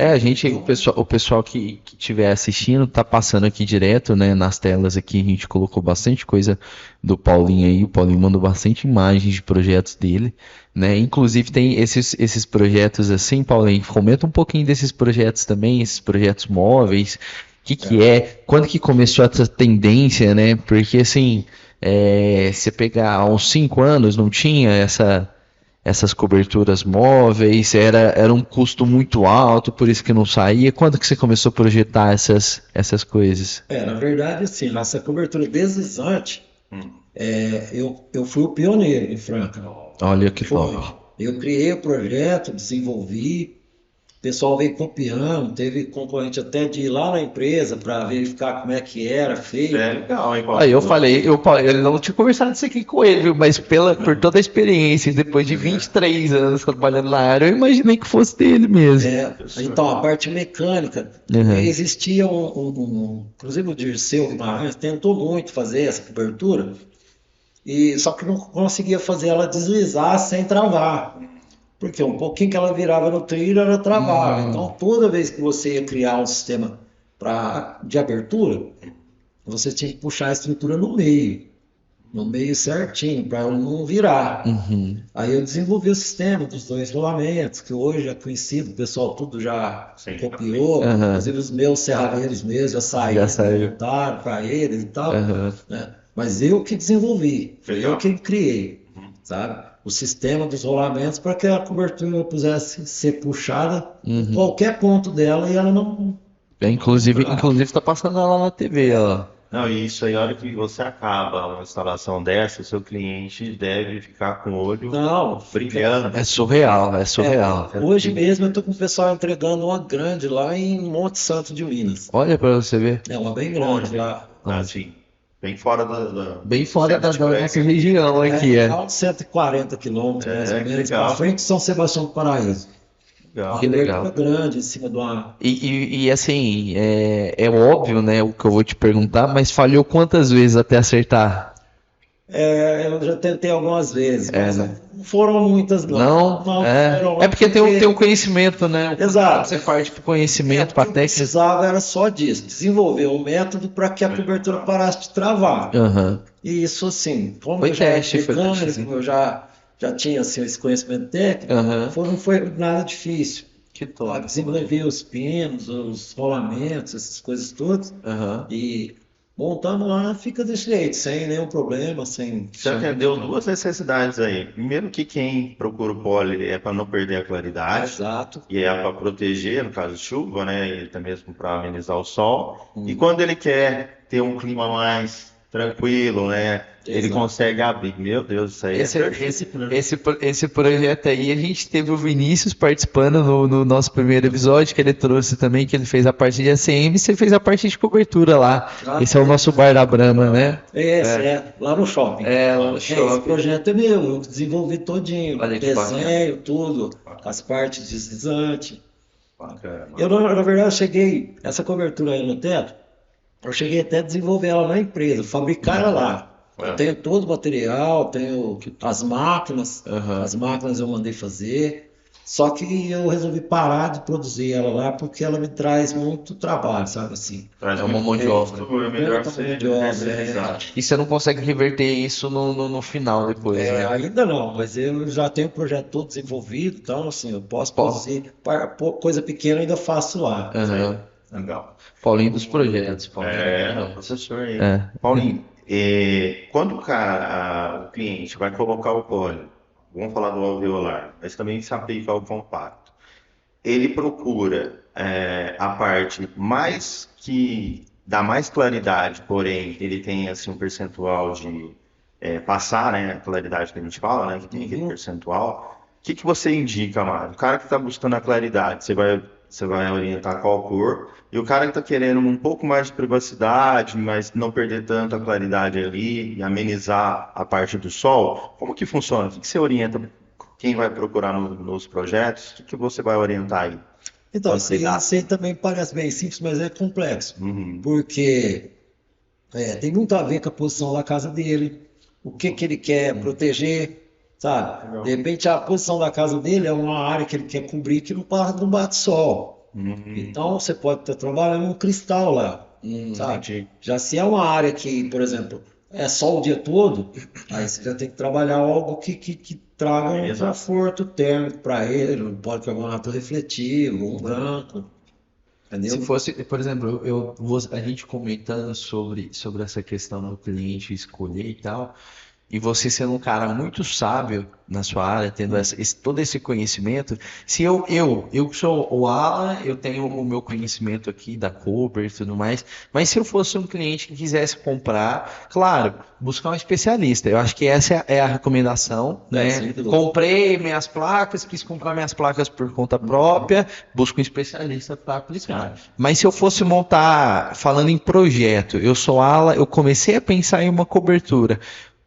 o pessoal que estiver assistindo tá passando aqui direto, né? Nas telas aqui a gente colocou bastante coisa do Paulinho aí. O Paulinho mandou bastante imagens de projetos dele, né? Inclusive tem esses projetos assim, Paulinho. Comenta um pouquinho desses projetos também, esses projetos móveis. O que é? Quando que começou essa tendência, né? Porque assim, você pegar há uns 5 anos não tinha essas coberturas móveis, era um custo muito alto, por isso que não saía. Quando que você começou a projetar essas coisas? Na verdade, assim, nossa cobertura deslizante, eu fui o pioneiro em Franca. Olha que top. Eu criei o projeto, desenvolvi, O pessoal veio copiando, teve concorrente até de ir lá na empresa para verificar como é que era feito. É legal, hein, Paulo? Aí eu falei, eu não tinha conversado isso aqui com ele, viu? Mas por toda a experiência, depois de 23 anos trabalhando na área, eu imaginei que fosse dele mesmo. Então, a parte mecânica, existia inclusive o Dirceu Guimarães tentou muito fazer essa cobertura, só que não conseguia fazer ela deslizar sem travar. Porque um pouquinho que ela virava no trilho, ela travava. Então, toda vez que você ia criar um sistema de abertura, você tinha que puxar a estrutura no meio certinho, para ela não virar. Aí eu desenvolvi o sistema dos 2 rolamentos, que hoje é conhecido, o pessoal tudo já copiou, inclusive os meus serralheiros mesmo já saíram, montaram para eles e tal. Né? Mas eu que desenvolvi, foi eu que criei, sabe? O sistema dos rolamentos para que a cobertura pudesse ser puxada em qualquer ponto dela e ela não... Inclusive está passando ela na TV, ó. Não, e isso aí, a hora que você acaba uma instalação dessa, o seu cliente deve ficar com o olho brilhando. É surreal. Hoje mesmo eu estou com o pessoal entregando uma grande lá em Monte Santo de Minas. Olha para você ver. É uma bem grande lá. Assim, bem fora bem fora da nossa região aqui, é. Uns 140 quilômetros, mais ou menos, para frente de São Sebastião do Paraíso. Que legal. Grande em cima do ar. E assim, é óbvio, né, o que eu vou te perguntar, mas falhou quantas vezes até acertar? Eu já tentei algumas vezes, mas não foram muitas não. É porque tem um conhecimento, né? Exato. Você parte pro conhecimento, para técnica. O que eu precisava era só disso, desenvolver um método para que a cobertura parasse de travar. E isso assim, como eu já era mecânico, eu já tinha assim, esse conhecimento técnico, não foi nada difícil. Que top. Desenvolver os pinos, os rolamentos, essas coisas todas. E montando lá fica desse jeito, sem nenhum problema, sem... Você atendeu 2 necessidades aí. Primeiro que quem procura o poly é para não perder a claridade. Exato. E é para proteger, no caso de chuva, né? E até mesmo para amenizar o sol. E quando ele quer ter um clima mais tranquilo, né? Ele consegue abrir. Meu Deus, isso aí esse projeto aí, a gente teve o Vinícius participando no nosso primeiro episódio, que ele trouxe também, que ele fez a parte de ACM e você fez a parte de cobertura lá. Esse é o nosso bar da Brahma, né? Lá no shopping. Lá no shopping. Esse projeto é meu, eu desenvolvi todinho, desenho, tudo, as partes deslizantes. Eu, na verdade, cheguei, essa cobertura aí no teto, eu cheguei até a desenvolver ela na empresa, fabricar ela lá. Eu tenho todo o material, tenho as máquinas, as máquinas eu mandei fazer, só que eu resolvi parar de produzir ela lá porque ela me traz muito trabalho, sabe assim? Traz uma mão de obra. É melhor você E você não consegue reverter isso no final depois, né? Ainda não, mas eu já tenho o projeto todo desenvolvido, então assim, eu posso produzir, coisa pequena eu ainda faço lá. Legal. Paulinho dos projetos. Professor aí. Paulinho, quando o cliente vai colocar o poly, vamos falar do alveolar, mas também se aplica ao compacto, ele procura a parte mais que dá mais claridade, porém ele tem assim, um percentual de passar, né, a claridade que a gente fala, né, que tem aquele percentual. O que você indica, Mário? O cara que está buscando a claridade, você vai orientar qual cor, e o cara que está querendo um pouco mais de privacidade, mas não perder tanto a claridade ali e amenizar a parte do sol, como que funciona? O que você orienta quem vai procurar nos projetos? O que você vai orientar aí? Então, isso aí também parece bem simples, mas é complexo, porque tem muito a ver com a posição da casa dele, o que ele quer proteger, sabe? De repente a posição da casa dele é uma área que ele quer cobrir que não bate sol. Então você pode estar trabalhando um cristal lá, sabe? Já se é uma área que, por exemplo, é sol o dia todo, aí você já tem que trabalhar algo que traga um conforto térmico para ele, um policarbonato refletivo, um branco. Entendeu? Se fosse, por exemplo, a gente comentando sobre essa questão do cliente escolher e tal, e você sendo um cara muito sábio na sua área, tendo todo esse conhecimento, se eu que sou o Alan, eu tenho o meu conhecimento aqui da Cooper e tudo mais, mas se eu fosse um cliente que quisesse comprar, claro, buscar um especialista. Eu acho que essa é a recomendação, né? Comprei minhas placas, quis comprar minhas placas por conta própria, busco um especialista para aplicar. Mas se eu fosse montar, falando em projeto, eu sou Alan, eu comecei a pensar em uma cobertura.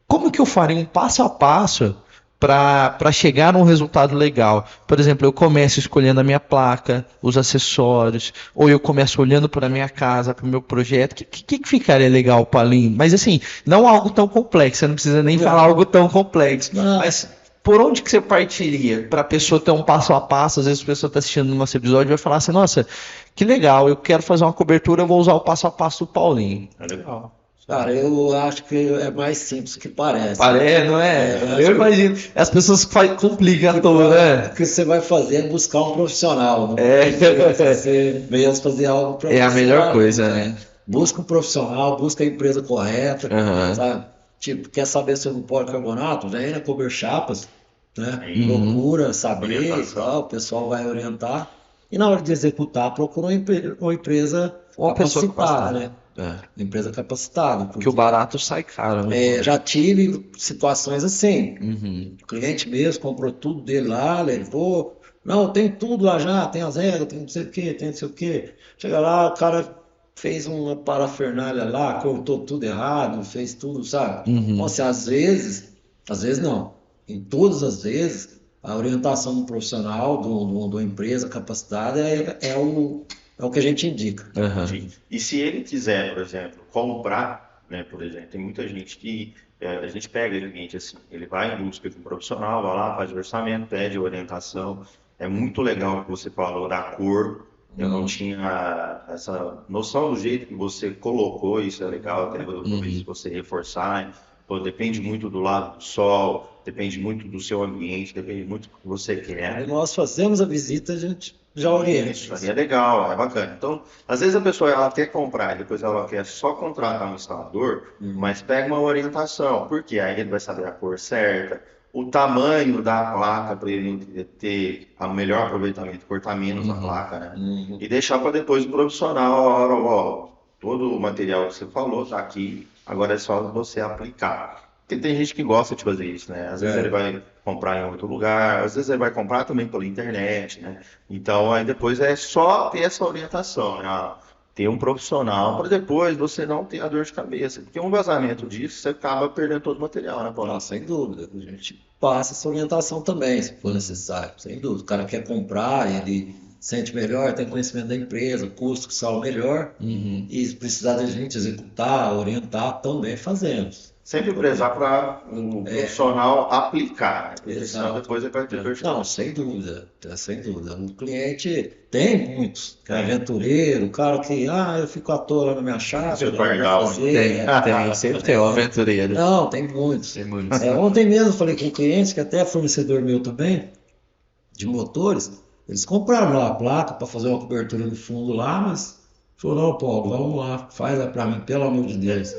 Como que eu faria um passo a passo para chegar a um resultado legal? Por exemplo, eu começo escolhendo a minha placa, os acessórios, ou eu começo olhando para a minha casa, para o meu projeto. O que ficaria legal, Paulinho? Mas assim, não algo tão complexo, você não precisa nem falar algo tão complexo. Mas por onde que você partiria para a pessoa ter um passo a passo? Às vezes a pessoa está assistindo no nosso episódio e vai falar assim, nossa, que legal, eu quero fazer uma cobertura, eu vou usar o passo a passo do Paulinho. É legal. Cara, eu acho que é mais simples que parece. Parece, não é? Eu imagino. As pessoas complicam tudo, né? O que você vai fazer é buscar um profissional. Você mesmo fazer algo para É a melhor coisa, né? Busca um profissional, busca a empresa correta, sabe? Tipo, quer saber sobre o policarbonato? Vem na Cober Chapas, né? Procura saber e tal, o pessoal vai orientar. E na hora de executar, procura uma empresa capacitada, né? Empresa capacitada. Porque o barato sai caro, né? Já tive situações assim. O cliente mesmo comprou tudo dele lá, levou. Não, tem tudo lá já, tem as regras, tem não sei o que, tem não sei o que. Chega lá, o cara fez uma parafernália lá, cortou tudo errado, fez tudo, sabe? Então, assim, às vezes não. Em todas as vezes, a orientação do profissional, de uma empresa capacitada é o que a gente indica. E se ele quiser, por exemplo, comprar, né, por exemplo, tem muita gente que a gente pega o cliente assim, ele vai em busca de um profissional, vai lá, faz o orçamento, pede orientação. É muito legal o que você falou da cor. Eu não tinha essa noção do jeito que você colocou, isso é legal, até talvez você reforçar. Pô, depende muito do lado do sol, depende muito do seu ambiente, depende muito do que você quer. Aí nós fazemos a visita, a gente já orienta. Isso aí é legal, é bacana. Então, às vezes a pessoa ela quer comprar, depois ela quer só contratar um instalador, mas pega uma orientação, porque aí ele vai saber a cor certa, o tamanho da placa para ele ter o melhor aproveitamento, cortar menos a placa, né? E deixar para depois o profissional, ó, todo o material que você falou está aqui, agora é só você aplicar. Porque tem gente que gosta de fazer isso, né? Às vezes ele vai comprar em outro lugar, às vezes ele vai comprar também pela internet, né? Então aí depois é só ter essa orientação, né? Ter um profissional para depois você não ter a dor de cabeça. Porque um vazamento disso, você acaba perdendo todo o material, né, Paulo? Não, sem dúvida. A gente passa essa orientação também, se for necessário. Sem dúvida. O cara quer comprar, ele sente melhor, tem conhecimento da empresa, o custo que sale melhor. E se precisar da gente executar, orientar, também fazemos. Sempre prezar para o profissional aplicar, porque senão depois ele vai ter dor de cabeça. Não, sem dúvida, sem dúvida. O cliente tem muitos, que é aventureiro, o cara que, eu fico à toa na minha chave, eu vou fazer. Tem, sempre tem um aventureiro. Não, tem muitos. Ontem mesmo eu falei com um cliente, que até é fornecedor meu também, de motores, eles compraram lá a placa para fazer uma cobertura no fundo lá, mas falou, não, Paulo, vamos lá, faz para mim, pelo amor de Deus.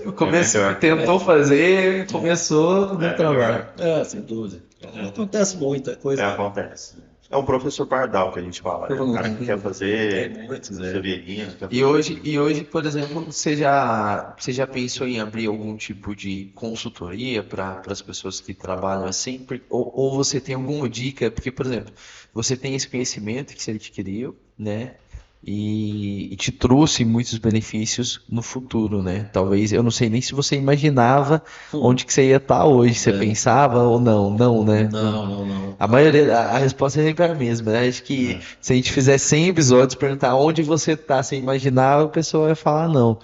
Tentou fazer, começou no trabalho. Sem dúvida. Acontece muita coisa. Acontece. É um professor pardal que a gente fala, né? O cara que quer fazer severinha. E hoje, por exemplo, você já pensou em abrir algum tipo de consultoria para as pessoas que trabalham assim? Ou você tem alguma dica? Porque, por exemplo, você tem esse conhecimento que você adquiriu, né? E te trouxe muitos benefícios no futuro, né? Talvez, eu não sei nem se você imaginava onde que você ia estar hoje. Você pensava ou não? Não, né? Não. A maioria, a resposta é sempre a mesma, né? Acho que se a gente fizer 100 episódios, perguntar onde você está sem imaginar, a pessoa vai falar não.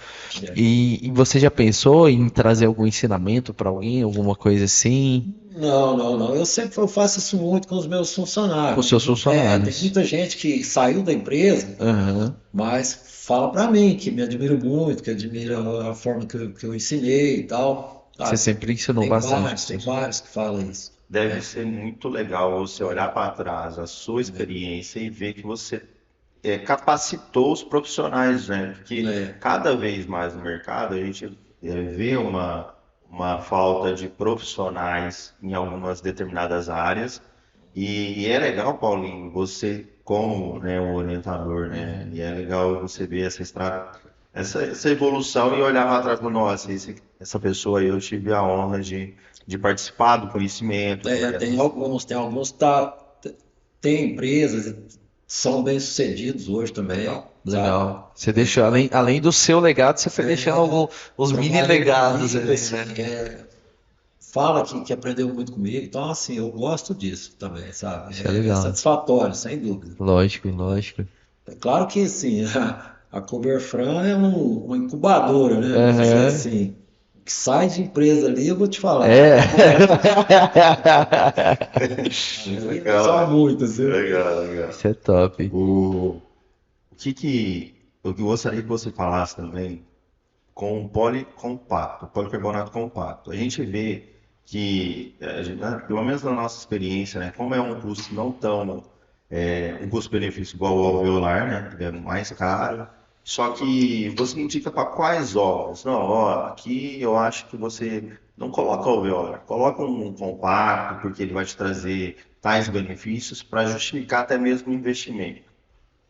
E você já pensou em trazer algum ensinamento para alguém, alguma coisa assim? Não. Eu faço isso muito com os meus funcionários. Com os seus funcionários. Tem muita gente que saiu da empresa, mas fala para mim que me admira muito, que admira a forma que eu ensinei e tal. Você sempre ensinou bastante. Tem vários que falam isso. Deve ser muito legal você olhar para trás, a sua experiência e ver que você capacitou os profissionais, né? Porque cada vez mais no mercado a gente vê uma falta de profissionais em algumas determinadas áreas. E é legal, Paulinho, você como, né, um orientador, né? E é legal você ver essa evolução e olhar para trás e falar, nossa, essa pessoa aí eu tive a honra de participar do conhecimento. Tem alguns tem empresas e são bem-sucedidos hoje também, ó, sabe? Legal. Você deixou, além do seu legado, você foi deixando os mini legados ali, Assim, né? fala que aprendeu muito comigo, então assim, eu gosto disso também, sabe? Isso é legal. Satisfatório, sem dúvida. Lógico, lógico. É claro que assim, a Coberfran é uma incubadora, né? Aham. Mas, assim, o que sai de empresa ali, eu vou te falar. É. Legal, Só muitas, viu? legal. Isso é top. Eu gostaria que você falasse também com o policompacto, policarbonato compacto. A gente vê que, né, pelo menos na nossa experiência, né, como é um custo não tão, um custo-benefício igual ao alveolar, né, que é mais caro, só que você indica para quais ovos? Não, ó, aqui eu acho que você não coloca alveolar, coloca um compacto, porque ele vai te trazer tais benefícios para justificar até mesmo o investimento.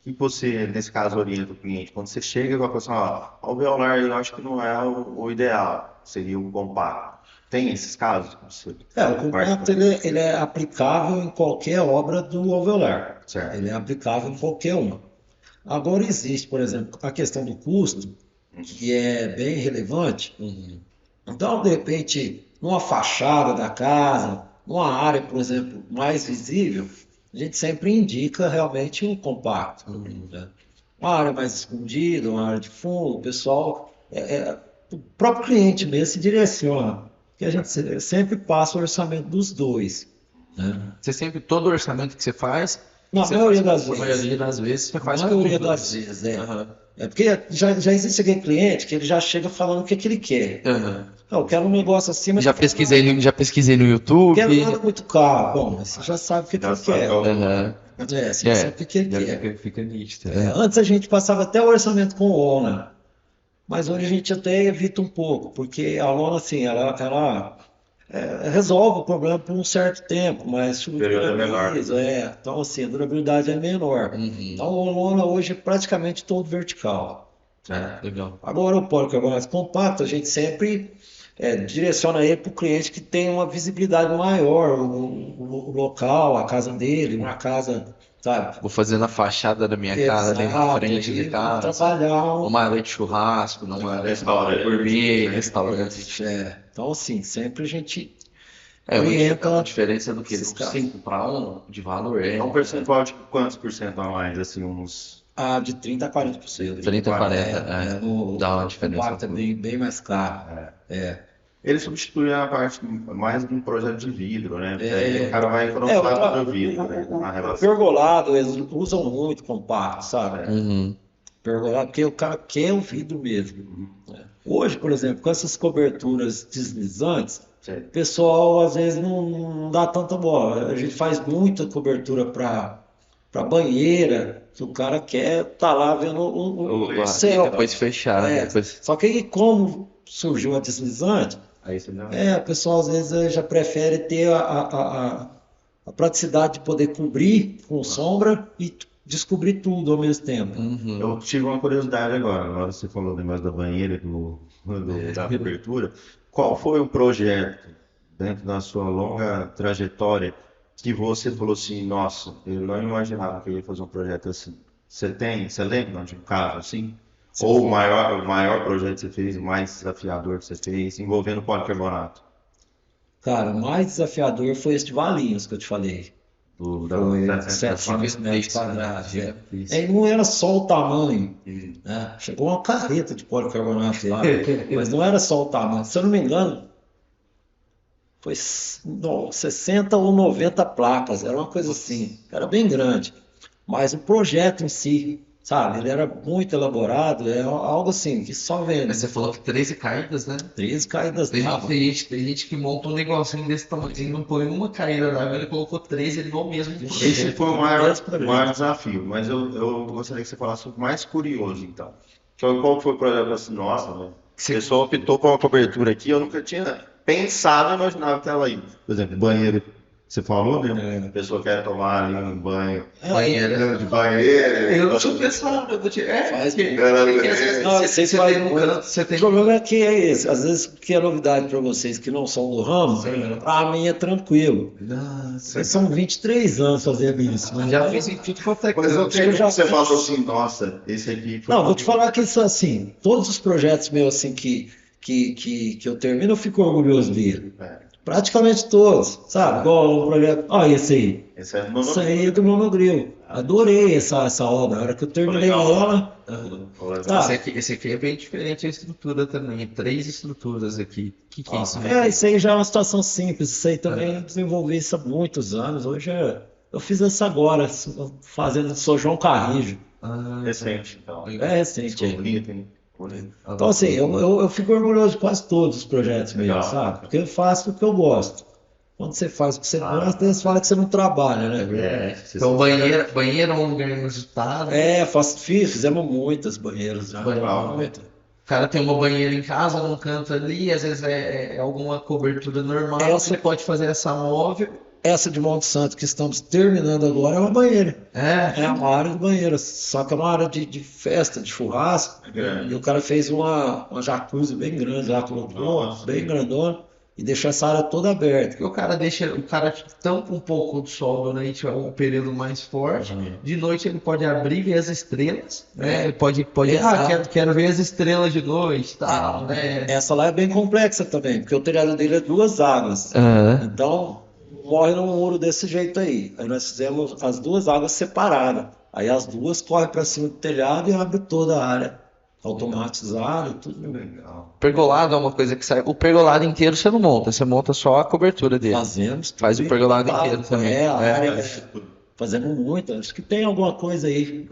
O que você, nesse caso, orienta o cliente? Quando você chega com a pessoa, ó, alveolar eu acho que não é o ideal, seria o compacto. Tem esses casos que você O compacto ele é aplicável em qualquer obra do alveolar. Certo. Ele é aplicável em qualquer uma. Agora existe, por exemplo, a questão do custo, que é bem relevante. Então, de repente, numa fachada da casa, numa área, por exemplo, mais visível, a gente sempre indica realmente o compacto, né? Uma área mais escondida, uma área de fundo, o pessoal, o próprio cliente mesmo se direciona, porque a gente sempre passa o orçamento dos dois, né? Você sempre, todo orçamento que você faz, Na você maioria faz, das na vezes. maioria das vezes, você faz Na com maioria tudo. das vezes, Aham. É porque já existe aquele cliente que ele já chega falando o que ele quer. Aham. Eu quero um negócio assim, mas Já pesquisei no YouTube. quero nada muito caro. Bom, você já sabe o que Já ele sabe quer. qual- Aham. Você já sabe o que ele já quer. fica nítido. Antes a gente passava até o orçamento com lona, mas hoje a gente até evita um pouco, porque a lona, assim, ela resolve o problema por um certo tempo, mas O período é menor. então assim, a durabilidade é menor. Então a lona hoje é praticamente todo vertical. Legal. Agora o policarbonato compacto, a gente sempre direciona ele para o cliente que tem uma visibilidade maior, o local, a casa dele, uma casa, sabe? Vou fazer na fachada da minha casa, ali na Exato, frente ele de vai casa. trabalhar Uma área de churrasco, numa Restaurante. gourmet, restaurante. Então, assim, sempre a gente É orienta uma diferença do que? esses Do caras. 5 para 1 de valor. É um percentual de quantos por cento a mais? Assim, uns. de 30% a 40%. 30 a 40, O dá uma diferença. compacto é bem mais caro. Ele substitui a parte mais de um projeto de vidro, né? Porque É. aí o cara vai economizar todo o vidro, né? Na O relação. pergolado, eles usam muito compacto, sabe? Uhum. Pergolado, porque o cara quer o vidro mesmo. Hoje, por exemplo, com essas coberturas deslizantes, o pessoal às vezes não dá tanta bola. A gente faz muita cobertura para banheira, que o cara quer estar lá vendo o céu. Depois fechar, né? Depois... Só que aí, como surgiu a deslizante, Aí você não. o pessoal às vezes já prefere ter a praticidade de poder cobrir com sombra e descobrir tudo ao mesmo tempo. Uhum. Eu tive uma curiosidade agora. Agora você falou do negócio da banheira e da cobertura. Qual foi o projeto dentro da sua longa trajetória que você falou assim, nossa, eu não imaginava que eu ia fazer um projeto assim? Você lembra de um caso assim? Ou o maior projeto que você fez, o mais desafiador que você fez, envolvendo policarbonato? Cara, o mais desafiador foi esse de Valinhos que eu te falei. Foi 700 metros quadrados. E não era só o tamanho, né? Chegou uma carreta de policarbonato lá, mas não era só o tamanho. Se eu não me engano, foi 60 ou 90 placas, era uma coisa assim, era bem grande. Mas o projeto em si, sabe, ele era muito elaborado, é algo assim, que só vendo. Mas você falou que 13 caídas, né? 13 caídas Tem d'água. gente que monta um negocinho desse tamanho, não põe uma caída d'água, ele colocou 13, ele não mesmo. Esse foi o maior desafio, mas eu gostaria que você falasse o mais curioso, então. Qual foi o projeto assim, nossa, né? A pessoa optou por uma cobertura aqui, eu nunca tinha pensado, imaginava que ela ia. Por exemplo, banheiro, você falou, né? A pessoa quer tomar ali um banho. Banheiro. De banheiro. Eu não tinha pensado, Faz porque às vezes Não, você vocês tem no canto, você O tem. problema é que é esse. Às vezes, o que é novidade para vocês que não são do ramo, para mim é tranquilo. Nossa, São 23 anos fazendo isso. Né? já fiz em tudo quanto é Mas eu canto. tenho já que você fiz. falou assim, nossa, esse aqui foi. Não, vou te falar que isso assim, todos os projetos meus assim que eu termino, eu fico orgulhoso dele. Praticamente todos, sabe? Igual o projeto. Olha esse aí. Esse é Isso aí é do Monogril. Adorei essa obra. A hora que eu terminei ela. Tá. Esse aqui é bem diferente a estrutura também. 3 estruturas aqui. O que é isso? Isso aí já é uma situação simples. Isso aí também eu desenvolvi isso há muitos anos. Hoje eu fiz isso agora, sou João Carrijo. Recente, então. É recente. Bonito, hein? Então, assim, eu fico orgulhoso de quase todos os projetos Legal. meus, sabe? Porque eu faço o que eu gosto. Quando você faz o que você gosta, eles falam que você não trabalha, né? Então, banheiro é um lugar inusitado. Fizemos muitas banheiras já. Legal. Muita. O cara tem uma banheira em casa, num canto ali, às vezes é alguma cobertura normal. Você pode fazer essa móvel. Essa de Monte Santo que estamos terminando agora é uma banheira. É uma área de banheira, só que é uma área de festa, de churrasco. Grande. E o cara fez uma jacuzzi bem grande lá, colocou, bem grandona, e deixou essa área toda aberta. Porque o cara tampa um pouco do sol durante o período mais forte. De noite ele pode abrir e ver as estrelas, né? Ele pode quero ver as estrelas de noite, tal, né? Essa lá é bem complexa também, porque o telhado dele é 2 águas. Então, morre num muro desse jeito aí. Aí nós fizemos as 2 águas separadas. Aí as 2 correm para cima do telhado e abre toda a área. Automatizado, tudo. Legal. Pergolado é uma coisa que sai. O pergolado inteiro você não monta, você monta só a cobertura dele. Fazemos. Faz o pergolado inteiro também. A área. Fazemos muito. Acho que tem alguma coisa aí.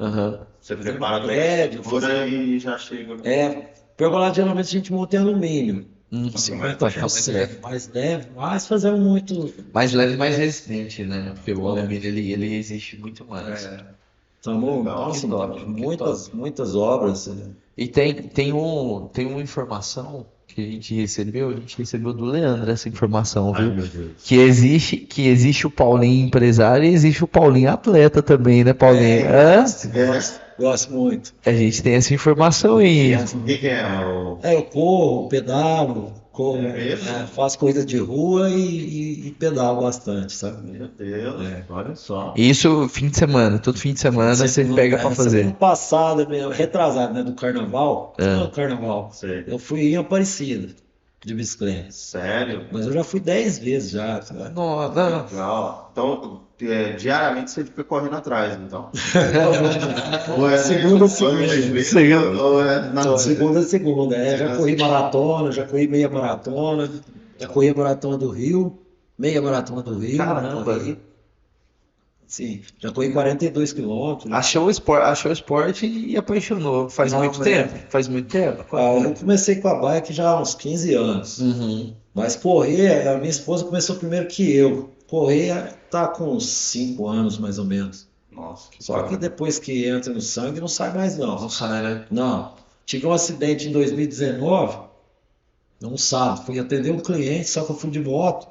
Você prepara do prédio, e já chega. Pergolado geralmente a gente monta em alumínio. 50% mais leve, mas fazemos muito. Mais leve e mais resistente, né? Porque o alumínio ele existe muito mais. Estamos muitas obras. E tem uma informação que a gente recebeu do Leandro essa informação, viu? Ai, meu Deus. Que existe o Paulinho empresário e existe o Paulinho atleta também, né, Paulinho? Gosto muito. A gente tem essa informação aí. O que é? Eu corro, pedalo, mesmo? faço corrida de rua e pedalo bastante, sabe? Meu Deus, olha só. Isso fim de semana, todo fim de semana você pega pra fazer. Semana passada, retrasado, né, do carnaval. Não, carnaval. Sei. Eu fui em Aparecida de bicicleta. Sério? Mas eu já fui 10 vezes já. Sabe? Nossa, Legal. Então, diariamente você fica correndo atrás, então. Ou é Segunda, ou é na segunda. Já corri maratona, já corri meia maratona, já corri a maratona do Rio, meia maratona do Rio. Caramba. Sim, já corri 42 quilômetros. achou o esporte e apaixonou. Faz muito tempo? Faz muito tempo? Eu comecei com a bike já há uns 15 anos. Mas correr, a minha esposa começou primeiro que eu. Correr tá com uns 5 anos mais ou menos. Nossa, Só que depois que entra no sangue não sai mais não. Não sai, né? Não. Tive um acidente em 2019, num sábado. Fui atender um cliente, só que eu fui de moto.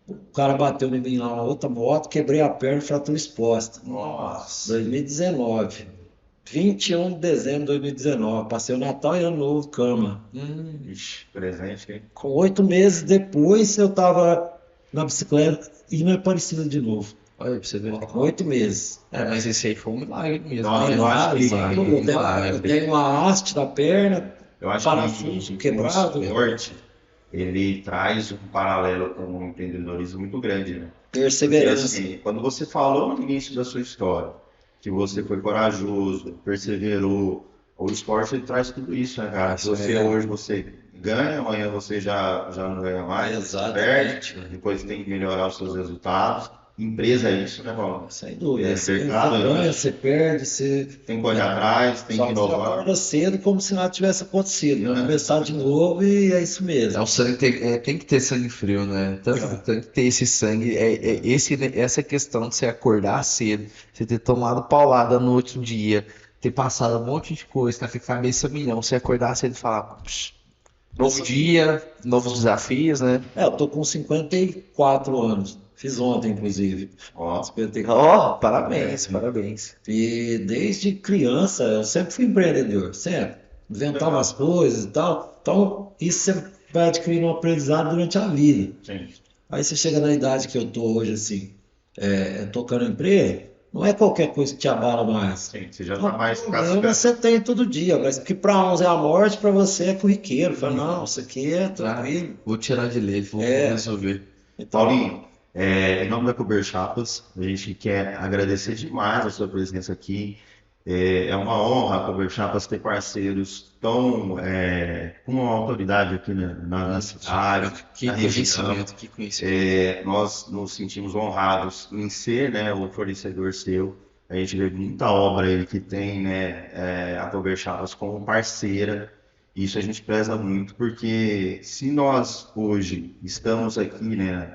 O cara bateu em mim lá na outra moto, quebrei a perna e fratura exposta. Nossa. 2019. 21 de dezembro de 2019. Passei o Natal e Ano Novo, cama. Ixi, presente, hein? Com 8 meses depois, eu tava na bicicleta e não é parecido de novo. Olha pra você ver. Com 8 meses. Mas esse aí foi um milagre mesmo. Não, eu acho que Eu tenho uma haste da perna, Eu acho parafuso que quebrado. o esporte, ele traz um paralelo com um empreendedorismo muito grande, né? Porque, Perseverança. assim, quando você falou no início da sua história, que você foi corajoso, perseverou, o esporte ele traz tudo isso, né, cara? Hoje você ganha, amanhã você já não ganha mais, Exatamente. perde, depois tem que melhorar os seus resultados. Empresa é isso, né, Paulo? Sem dúvida. Você mercado, ganha, você perde, você. Tem que correr atrás, tem Só que que você inovar. acorda cedo como se nada tivesse acontecido. Né? Começar de novo e é isso mesmo. O sangue tem que ter sangue frio, né? Tem que ter esse sangue. Essa questão de você acordar cedo, você ter tomado paulada no outro dia, ter passado um monte de coisa, tá com a cabeça a milhão, você acordar cedo e falar, novo dia, novos desafios, né? Eu tô com 54 anos. Fiz ontem, inclusive. Ó, 54. Parabéns, parabéns. E desde criança eu sempre fui empreendedor, sempre. Inventava as coisas e tal. Então, isso você vai adquirindo um aprendizado durante a vida. sim. Aí você chega na idade que eu tô hoje, assim, tocando empresa, não é qualquer coisa que te abala mais. Sim, você já tá mais Problema cascado. você tem todo dia, mas que para uns é a morte, para você é corriqueiro. Fala, não, isso aqui é tranquilo. Vou tirar de leite, vou É. resolver. Então, Paulinho, em nome da Cober Chapas, a gente quer agradecer demais a sua presença aqui. É uma honra a Cober Chapas ter parceiros tão com uma autoridade aqui na cidade, Que na região. conhecimento, que conhecimento. Nós nos sentimos honrados em ser, né, o fornecedor seu. A gente vê muita obra aí que tem, né, a Cober Chapas como parceira. Isso a gente preza muito, porque se nós hoje estamos aqui, né,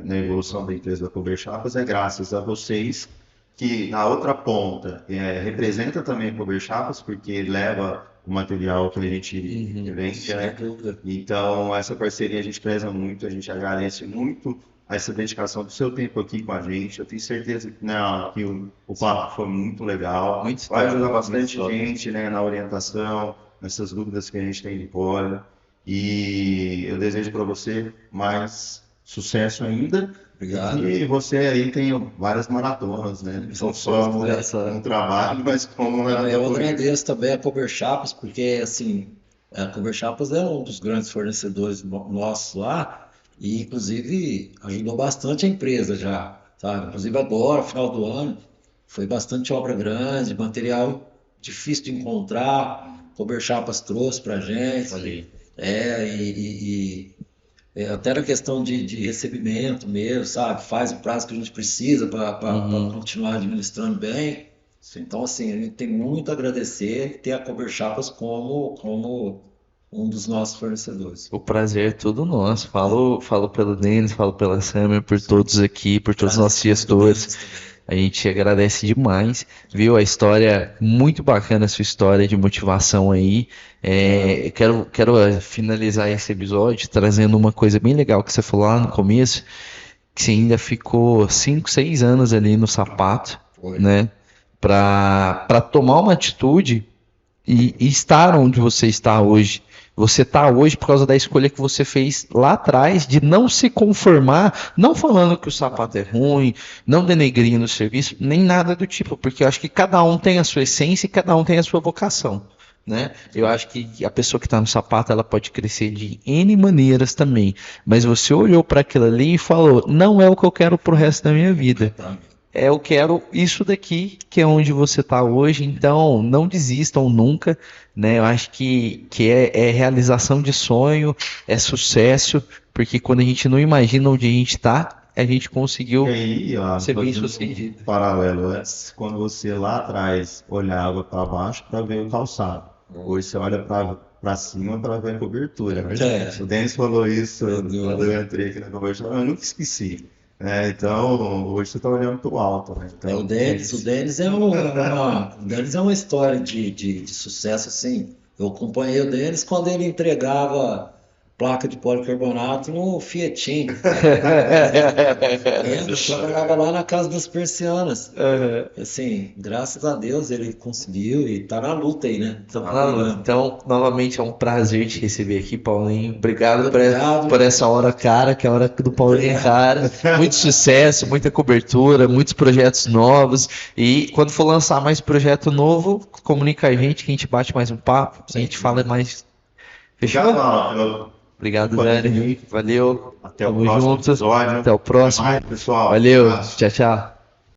na evolução da empresa da Cober Chapas, é graças a vocês, que na outra ponta representa também a Cober Chapas, porque leva o material que a gente vende, né? sem dúvida. Então, essa parceria a gente preza muito, a gente agradece muito essa dedicação do seu tempo aqui com a gente. Eu tenho certeza que o papo foi muito legal. Muito Vai top, ajudar bastante muito top. gente, né, na orientação, nessas dúvidas que a gente tem de fora. E eu desejo para você mais sucesso ainda. Obrigado. E você aí tem várias maratonas, né? Não só um trabalho, mas como Eu agradeço também a Cober Chapas, porque assim, a Cober Chapas é um dos grandes fornecedores nossos lá, e inclusive ajudou bastante a empresa já, sabe? Inclusive agora, final do ano, foi bastante obra grande, material difícil de encontrar, Cober Chapas trouxe pra gente. Ali. Até na questão de recebimento mesmo, sabe? Faz o prazo que a gente precisa para continuar administrando bem. Então, assim, a gente tem muito a agradecer e ter a Cober Chapas como um dos nossos fornecedores. O prazer é todo nosso. Falo pelo Denis, falo pela Summer, por todos aqui, por todos os nossos gestores. A gente agradece demais, viu? A história, muito bacana a sua história de motivação aí. Quero finalizar esse episódio trazendo uma coisa bem legal que você falou lá no começo, que você ainda ficou 5, 6 anos ali no sapato, né? Para tomar uma atitude e estar onde você está hoje. Você está hoje por causa da escolha que você fez lá atrás de não se conformar, não falando que o sapato é ruim, não denegrindo o serviço, nem nada do tipo, porque eu acho que cada um tem a sua essência e cada um tem a sua vocação, né? Eu acho que a pessoa que está no sapato, ela pode crescer de N maneiras também, mas você olhou para aquilo ali e falou, não é o que eu quero pro resto da minha vida. Eu quero isso daqui, que é onde você está hoje, então não desistam nunca, né? Eu acho que é realização de sonho, é sucesso, porque quando a gente não imagina onde a gente está, a gente conseguiu E aí, ó, ser bem fazendo sucedido. um paralelo, quando você lá atrás olhava para baixo para ver o calçado, hoje você olha para cima para ver a cobertura. O Denis falou isso quando eu entrei aqui na conversa, eu nunca esqueci. Então, hoje você está olhando para o alto, né? Então, O Denis é uma história de sucesso, assim. Eu acompanhei o Denis quando ele entregava placa de policarbonato no Fietinho. Ele trabalhava lá na Casa das Persianas. Assim, graças a Deus ele conseguiu e tá na luta aí, né? Então, novamente é um prazer te receber aqui, Paulinho. Obrigado Obrigado. por essa hora, cara, que é a hora do Paulinho, cara. Muito sucesso, muita cobertura, muitos projetos novos. E quando for lançar mais projeto novo, comunica a gente que a gente bate mais um papo, a gente fala mais. Fechou? Obrigado, Dani. Valeu. Até o Tamo próximo junto. episódio. Até o próximo. Até mais, pessoal. Valeu. Abraço. Tchau, tchau.